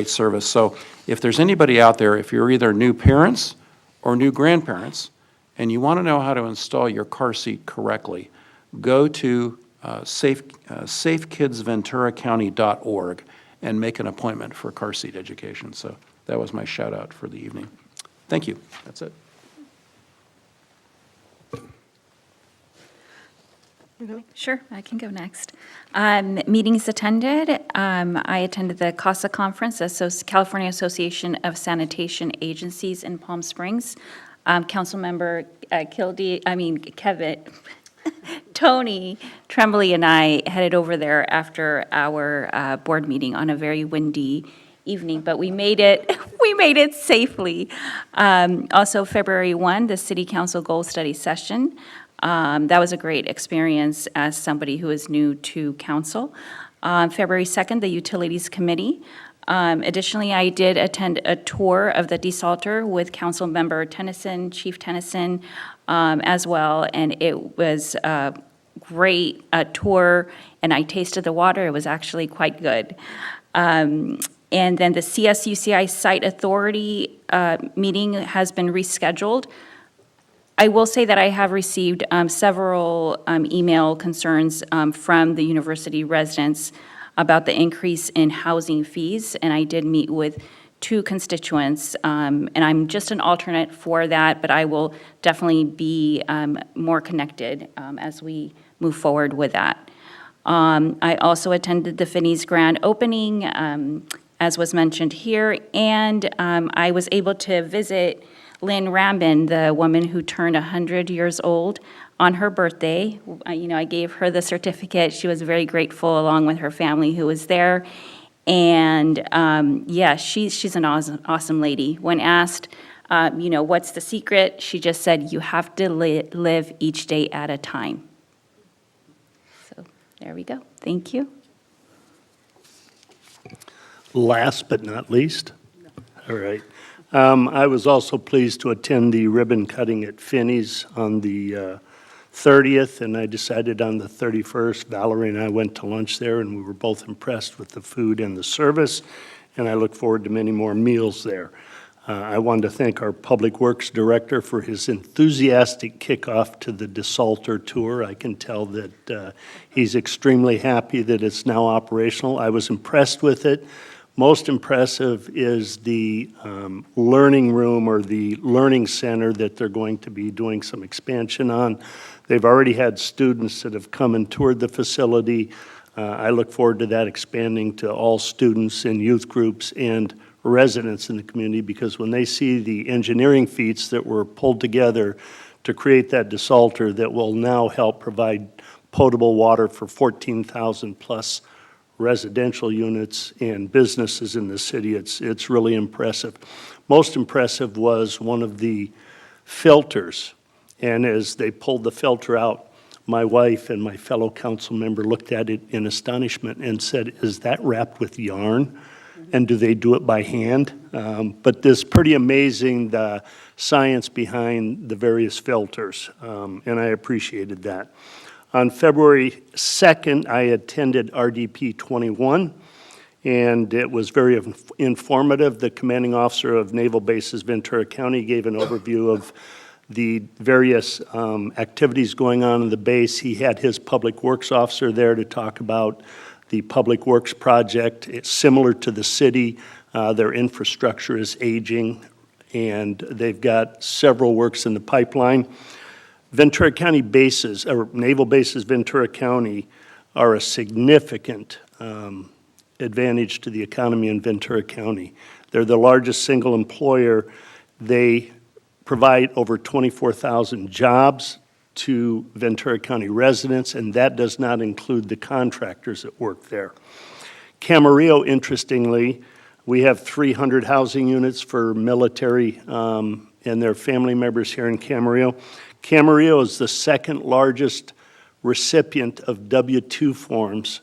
service. So if there's anybody out there, if you're either new parents or new grandparents, and you want to know how to install your car seat correctly, go to safekidsventuracounty.org and make an appointment for car seat education. So that was my shout out for the evening. Thank you. That's it. Sure, I can go next. Meetings attended. I attended the CASA Conference, California Association of Sanitation Agencies in Palm Springs. Councilmember Kevin, Tony Tremblay and I headed over there after our board meeting on a very windy evening, but we made it safely. Also, February 1, the City Council Goal Study Session. That was a great experience as somebody who is new to council. February 2nd, the Utilities Committee. Additionally, I did attend a tour of the desalter with Councilmember Tennyson, Chief Tennyson, as well, and it was a great tour, and I tasted the water. It was actually quite good. And then the CSUCI Site Authority meeting has been rescheduled. I will say that I have received several email concerns from the university residents about the increase in housing fees, and I did meet with 2 constituents, and I'm just an alternate for that, but I will definitely be more connected as we move forward with that. I also attended the Finney's grand opening, as was mentioned here, and I was able to visit Lynn Rambin, the woman who turned 100 years old on her birthday. I gave her the certificate. She was very grateful, along with her family who was there. And she's an awesome lady. When asked, what's the secret, she just said, you have to live each day at a time. So there we go. Thank you. Last but not least. All right. I was also pleased to attend the ribbon cutting at Finney's on the 30th, and I decided on the 31st, Valerie and I went to lunch there, and we were both impressed with the food and the service, and I look forward to many more meals there. I wanted to thank our Public Works Director for his enthusiastic kickoff to the desalter tour. I can tell that he's extremely happy that it's now operational. I was impressed with it. Most impressive is the learning room or the learning center that they're going to be doing some expansion on. They've already had students that have come and toured the facility. I look forward to that expanding to all students and youth groups and residents in the community, because when they see the engineering feats that were pulled together to create that desalter that will now help provide potable water for 14,000 plus residential units and businesses in the city, it's really impressive. Most impressive was one of the filters, and as they pulled the filter out, my wife and my fellow council member looked at it in astonishment and said, is that wrapped with yarn? And do they do it by hand? But this pretty amazing, the science behind the various filters, and I appreciated that. On February 2nd, I attended RDP 21, and it was very informative. The commanding officer of Naval Bases Ventura County gave an overview of the various activities going on in the base. He had his public works officer there to talk about the public works project. It's similar to the city. Their infrastructure is aging, and they've got several works in the pipeline. Ventura County bases, or Naval Bases Ventura County, are a significant advantage to the economy in Ventura County. They're the largest single employer. They provide over 24,000 jobs to Ventura County residents, and that does not include the contractors that work there. Camarillo, interestingly, We have 300 housing units for military and their family members here in Camarillo. Camarillo is the second largest recipient of W-2 forms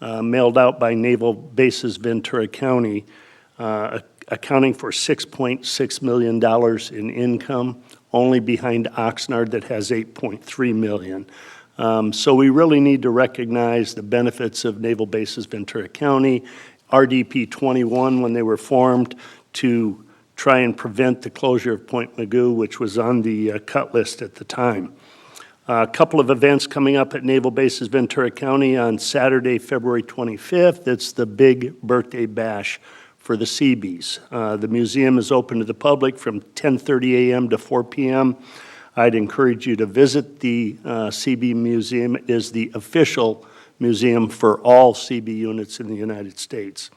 mailed out by Naval Bases Ventura County, accounting for $6.6 million in income, only behind Oxnard that has $8.3 million. So we really need to recognize the benefits of Naval Bases Ventura County, RDP 21 when they were formed to try and prevent the closure of Point Mugu, which was on the cut list at the time. A couple of events coming up at Naval Bases Ventura County on Saturday, February 25th. It's the big birthday bash for the Seabees. The museum is open to the public from 10:30 a.m. to 4 p.m. I'd encourage you to visit the CB Museum. It is the official museum for all CB units in the United States.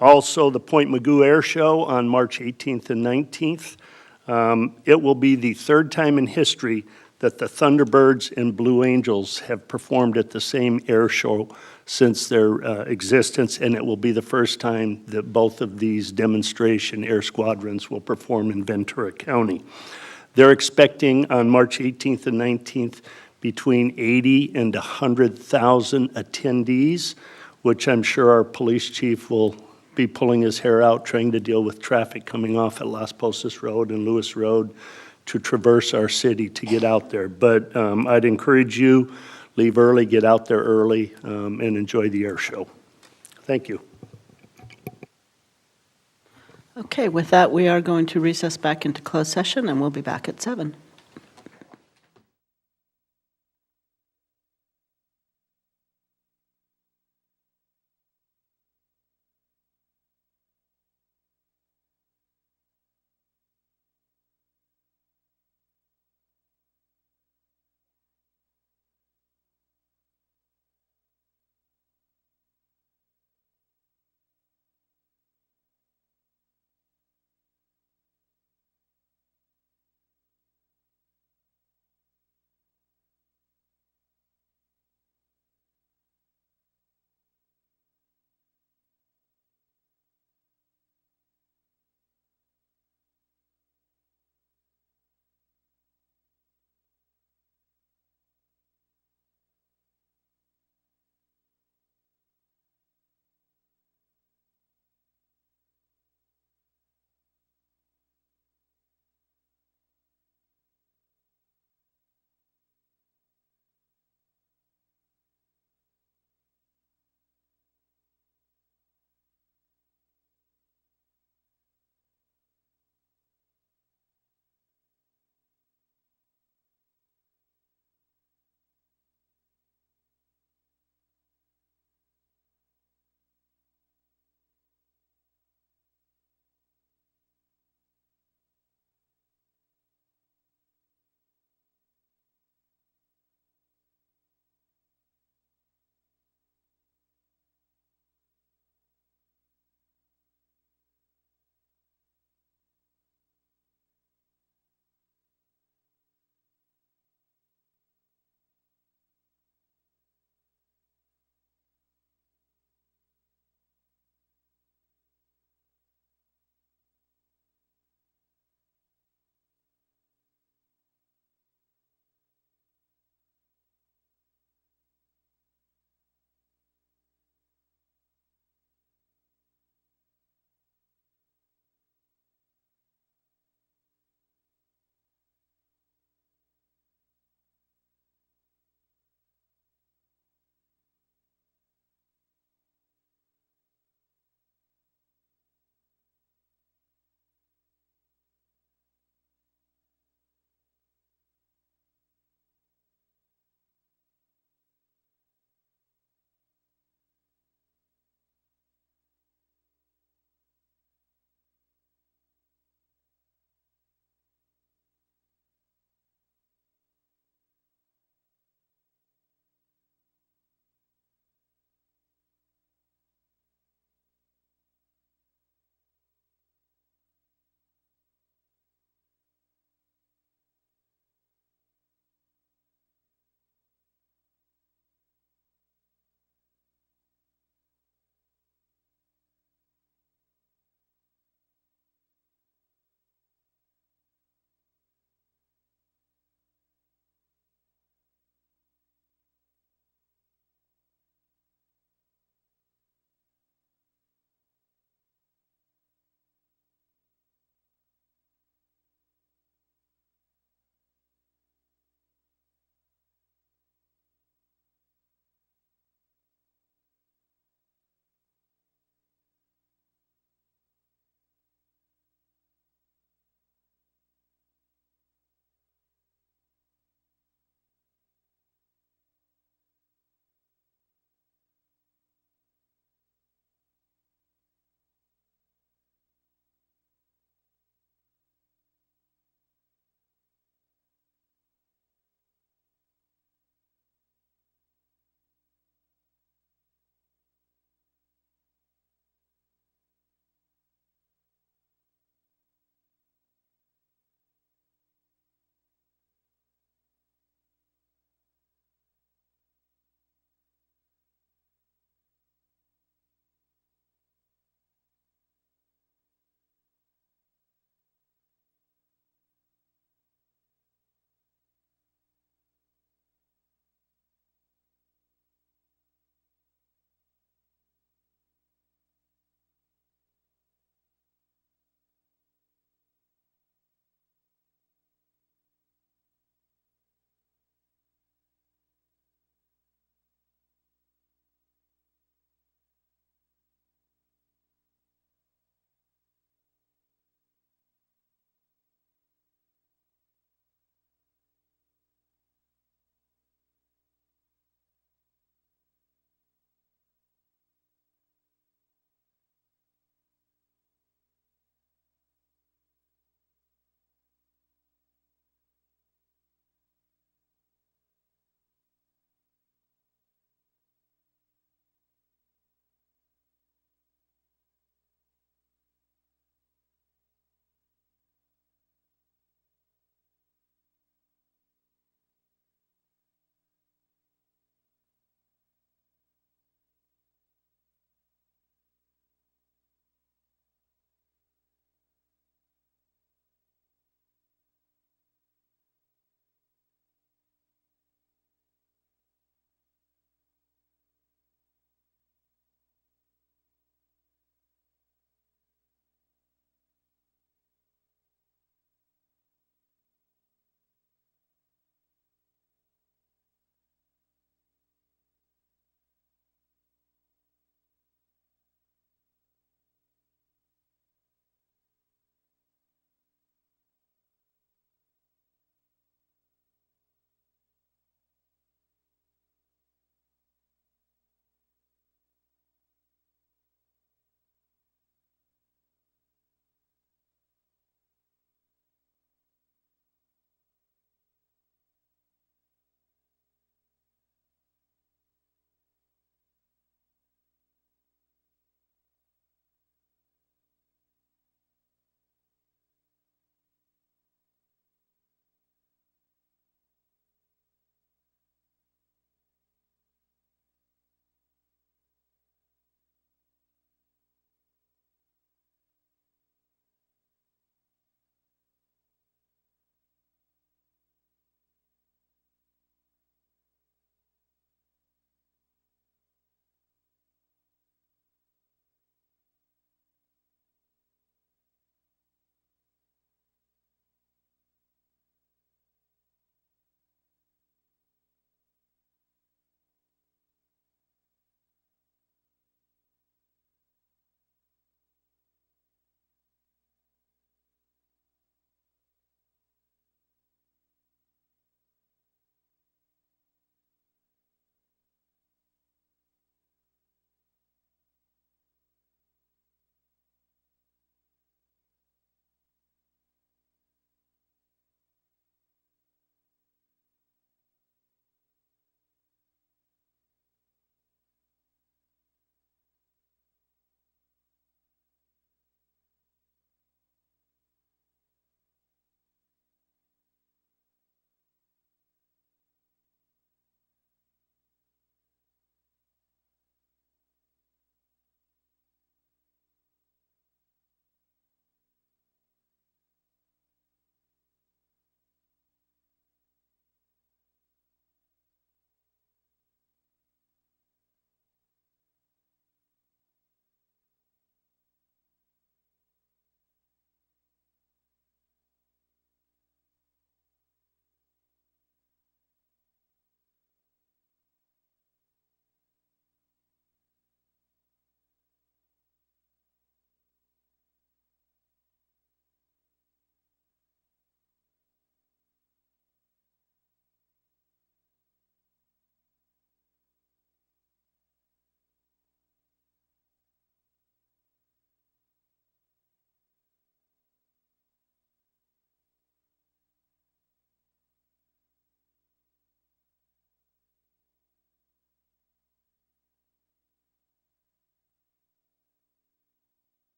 Also, the Point Mugu Air Show on March 18th and 19th. It will be the third time in history that the Thunderbirds and Blue Angels have performed at the same air show since their existence, and it will be the first time that both of these demonstration air squadrons will perform in Ventura County. They're expecting on March 18th and 19th between 80 and 100,000 attendees, which I'm sure our police chief will be pulling his hair out trying to deal with traffic coming off at Las Posas Road and Lewis Road to traverse our city to get out there. But I'd encourage you, leave early, get out there early, and enjoy the air show. Thank you. Okay, with that, we are going to recess back into closed session, and we'll be back at 7.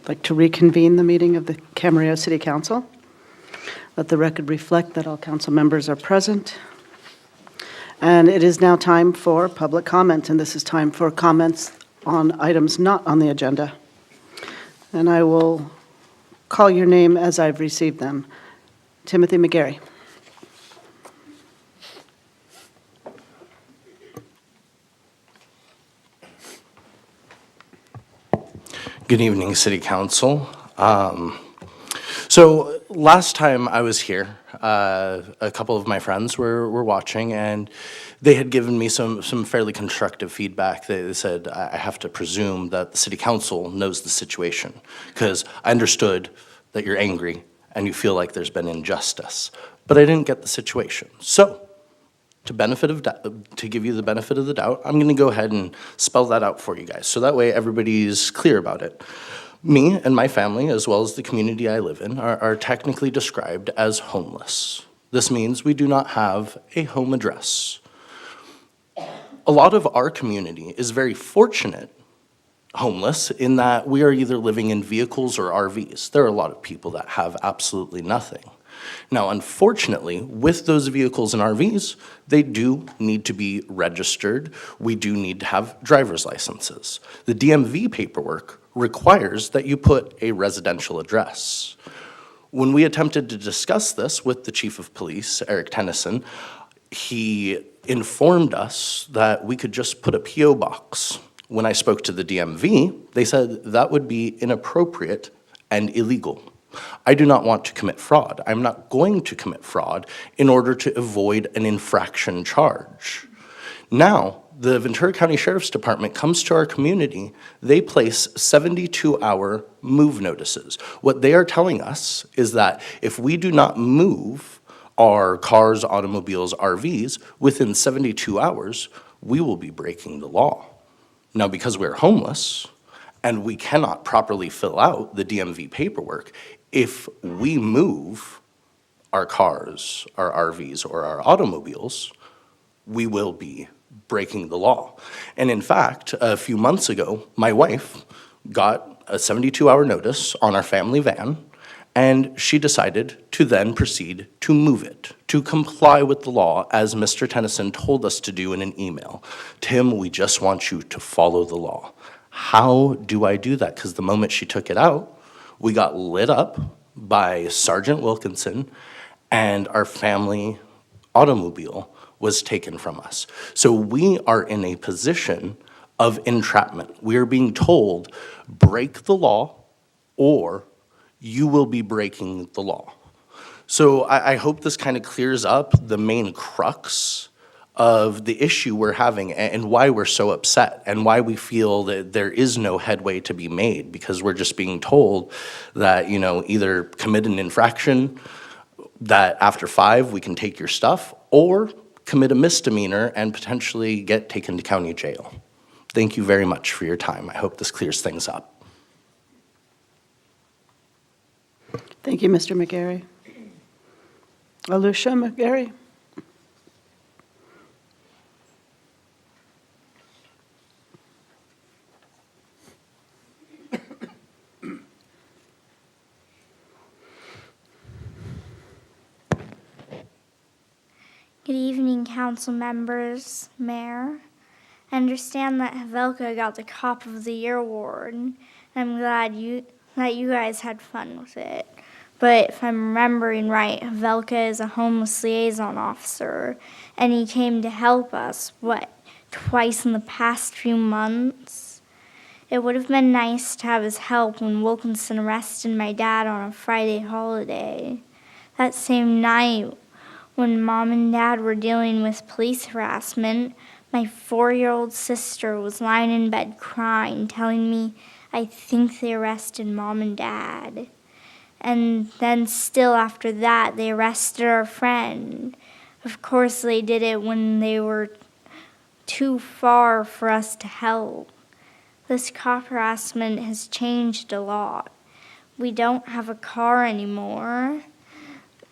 I'd like to reconvene the meeting of the Camarillo City Council. Let the record reflect that all council members are present. And it is now time for public comment, and this is time for comments on items not on the agenda. And I will call your name as I've received them. Timothy McGarry. Good evening, City Council. So last time I was here, a couple of my friends were watching, and they had given me some fairly constructive feedback. They said, I have to presume that the City Council knows the situation, because I understood that you're angry and you feel like there's been injustice, but I didn't get the situation. So, to give you the benefit of the doubt, I'm going to go ahead and spell that out for you guys, so that way everybody's clear about it. Me and my family, as well as the community I live in, are technically described as homeless. This means we do not have a home address. A lot of our community is very fortunate homeless in that we are either living in vehicles or RVs. There are a lot of people that have absolutely nothing. Now, unfortunately, with those vehicles and RVs, they do need to be registered. We do need to have driver's licenses. The DMV paperwork requires that you put a residential address. When we attempted to discuss this with the Chief of Police, Eric Tennyson, he informed us that we could just put a P.O. box. When I spoke to the DMV, they said that would be inappropriate and illegal. I do not want to commit fraud. I'm not going to commit fraud in order to avoid an infraction charge. Now, the Ventura County Sheriff's Department comes to our community, they place 72-hour move notices. What they are telling us is that if we do not move our cars, automobiles, RVs within 72 hours, we will be breaking the law. Now, because we're homeless and we cannot properly fill out the DMV paperwork, if we move our cars, our RVs, or our automobiles, we will be breaking the law. And in fact, a few months ago, my wife got a 72-hour notice on our family van, and she decided to then proceed to move it, to comply with the law, as Mr. Tennyson told us to do in an email. Tim, we just want you to follow the law. How do I do that? Because the moment she took it out, we got lit up by Sergeant Wilkinson, and our family automobile was taken from us. So we are in a position of entrapment. We are being told, break the law, or you will be breaking the law. So I hope this kind of clears up the main crux of the issue we're having and why we're so upset and why we feel that there is no headway to be made, because we're just being told that, you know, either commit an infraction, that after 5 we can take your stuff, or commit a misdemeanor and potentially get taken to county jail. Thank you very much for your time. I hope this clears things up. Thank you, Mr. McGarry. Alusha McGarry. Good evening, council members, mayor. I understand that Havelka got the Cop of the Year award, and I'm glad that you guys had fun with it. But if I'm remembering right, Havelka is a homeless liaison officer, and he came to help us, twice in the past few months? It would have been nice to have his help when Wilkinson arrested my dad on a Friday holiday. That same night, when Mom and Dad were dealing with police harassment, my 4-year-old sister was lying in bed crying, telling me, I think they arrested Mom and Dad. And then still after that, they arrested our friend. Of course, they did it when they were too far for us to help. This cop harassment has changed a lot. We don't have a car anymore,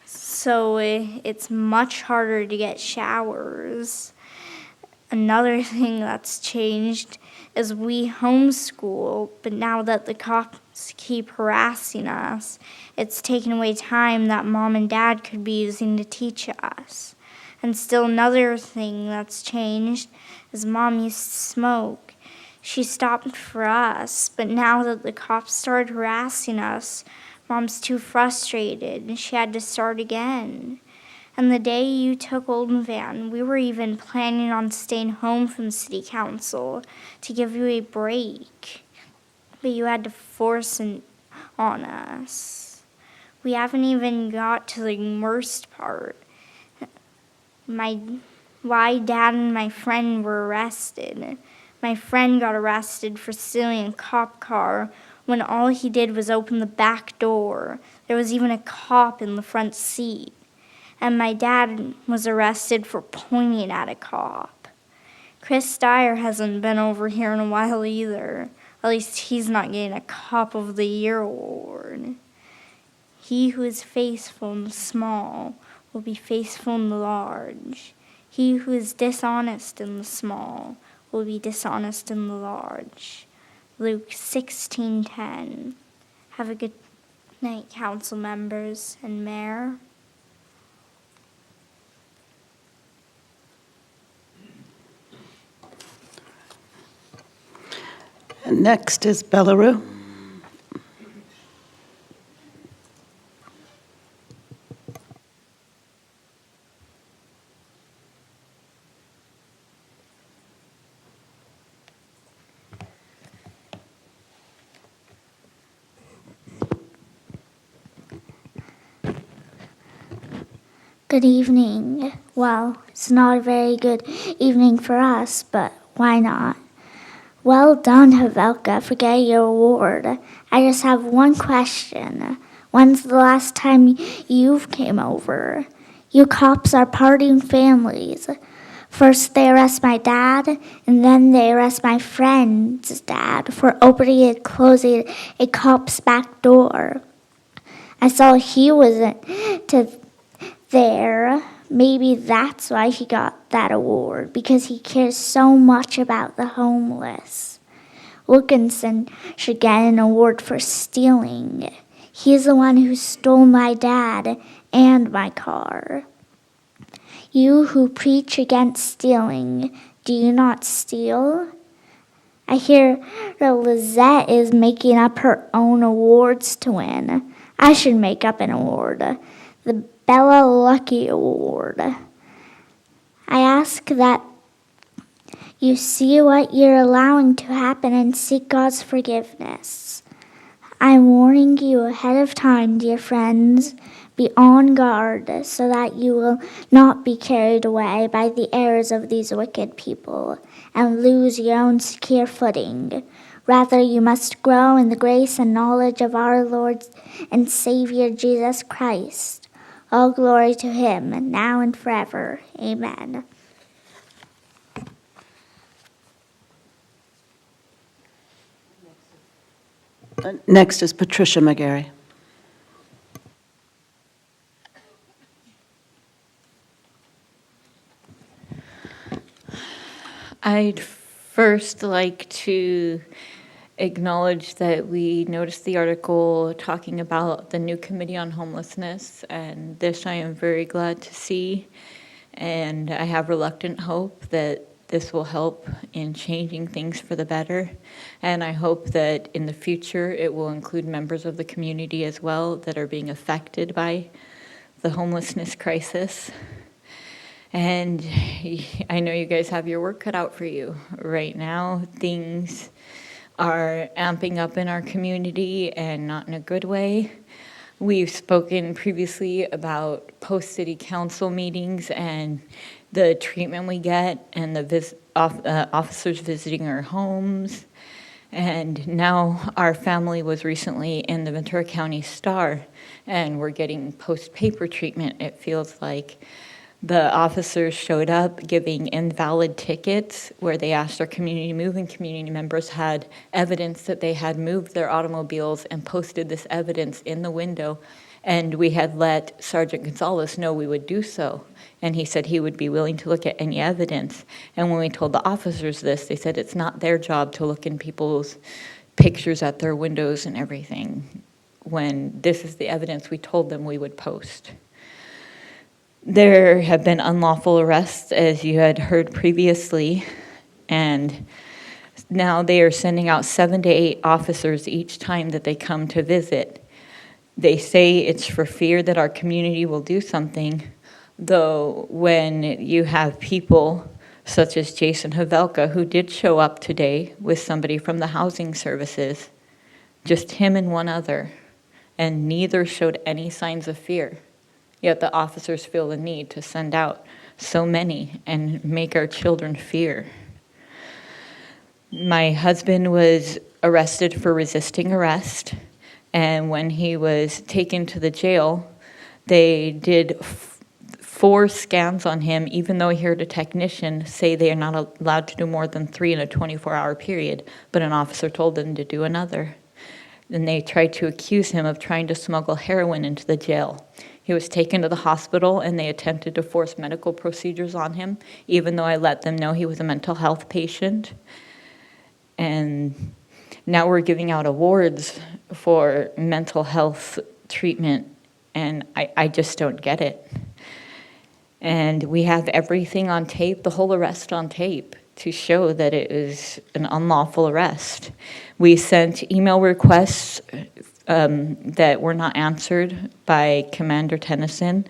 so it's much harder to get showers. Another thing that's changed as we homeschool, but now that the cops keep harassing us, it's taken away time that mom and dad could be using to teach us. And still another thing that's changed is mom used to smoke. She stopped for us, but now that the cops started harassing us, mom's too frustrated and she had to start again. And the day you took Olden Van, we were even planning on staying home from city council to give you a break. But you had to force it on us. We haven't even got to the worst part. Why Dad and my friend were arrested. My friend got arrested for stealing a cop car when all he did was open the back door. There was even a cop in the front seat. And my dad was arrested for pointing at a cop. Chris Dyer hasn't been over here in a while either. At least he's not getting a Cop of the Year award. He who is faithful in the small will be faithful in the large. He who is dishonest in the small will be dishonest in the large. Luke 16:10. Have a good night, council members and mayor. And next is Bellarue. Good evening. Well, it's not a very good evening for us, but why not? Well done, Havelka, for getting your award. I just have one question. When's the last time you came over? You cops are partying families. First they arrest my dad, and then they arrest my friend's dad for opening and closing a cop's back door. I saw he wasn't there. Maybe that's why he got that award, because he cares so much about the homeless. Wilkinson should get an award for stealing. He's the one who stole my dad and my car. You who preach against stealing, do you not steal? I hear Lizette is making up her own awards to win. I should make up an award. The Bella Lucky Award. I ask that you see what you're allowing to happen and seek God's forgiveness. I'm warning you ahead of time, dear friends. Be on guard so that you will not be carried away by the errors of these wicked people and lose your own secure footing. Rather, you must grow in the grace and knowledge of our Lord and Savior Jesus Christ. All glory to him, now and forever. Amen. Next is Patricia McGarry. I'd first like to acknowledge that we noticed the article talking about the new Committee on Homelessness, and this I am very glad to see, and I have reluctant hope that this will help in changing things for the better, and I hope that in the future it will include members of the community as well that are being affected by the homelessness crisis. And I know you guys have your work cut out for you. Right now, things are amping up in our community and not in a good way. We've spoken previously about post-city council meetings and the treatment we get and the officers visiting our homes. And now our family was recently in the Ventura County Star, and we're getting post-paper treatment. It feels like the officers showed up giving invalid tickets where they asked our community to move, and community members had evidence that they had moved their automobiles and posted this evidence in the window And we had let Sergeant Gonzalez know we would do so. And he said he would be willing to look at any evidence. And when we told the officers this, they said it's not their job to look in people's pictures at their windows and everything, when this is the evidence we told them we would post. There have been unlawful arrests, as you had heard previously, and now they are sending out 7 to 8 officers each time that they come to visit. They say it's for fear that our community will do something, though when you have people such as Jason Havelka, who did show up today with somebody from the housing services, just him and one other, and neither showed any signs of fear. Yet the officers feel the need to send out so many and make our children fear. My husband was arrested for resisting arrest, and when he was taken to the jail, they did 4 scans on him, even though I heard a technician say they are not allowed to do more than 3 in a 24-hour period, but an officer told them to do another. And they tried to accuse him of trying to smuggle heroin into the jail. He was taken to the hospital, and they attempted to force medical procedures on him, even though I let them know he was a mental health patient. And now we're giving out awards for mental health treatment, and I just don't get it. And we have everything on tape, the whole arrest on tape, to show that it is an unlawful arrest. We sent email requests that were not answered by Commander Tennyson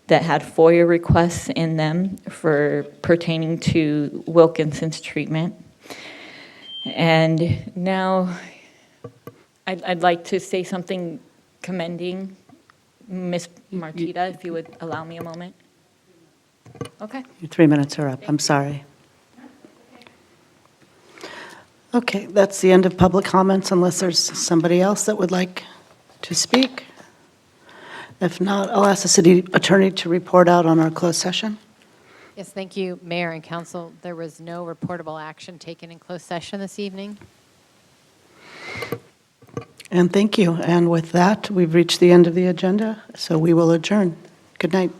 that had FOIA requests in them for pertaining to Wilkinson's treatment. And now I'd like to say something commending Ms. Martita, if you would allow me a moment. Okay. Your 3 minutes are up. I'm sorry. Okay, that's the end of public comments unless there's somebody else that would like to speak. If not, I'll ask the city attorney to report out on our closed session. Yes, thank you, Mayor and Council. There was no reportable action taken in closed session this evening. And thank you. And with that, we've reached the end of the agenda, so we will adjourn. Good night.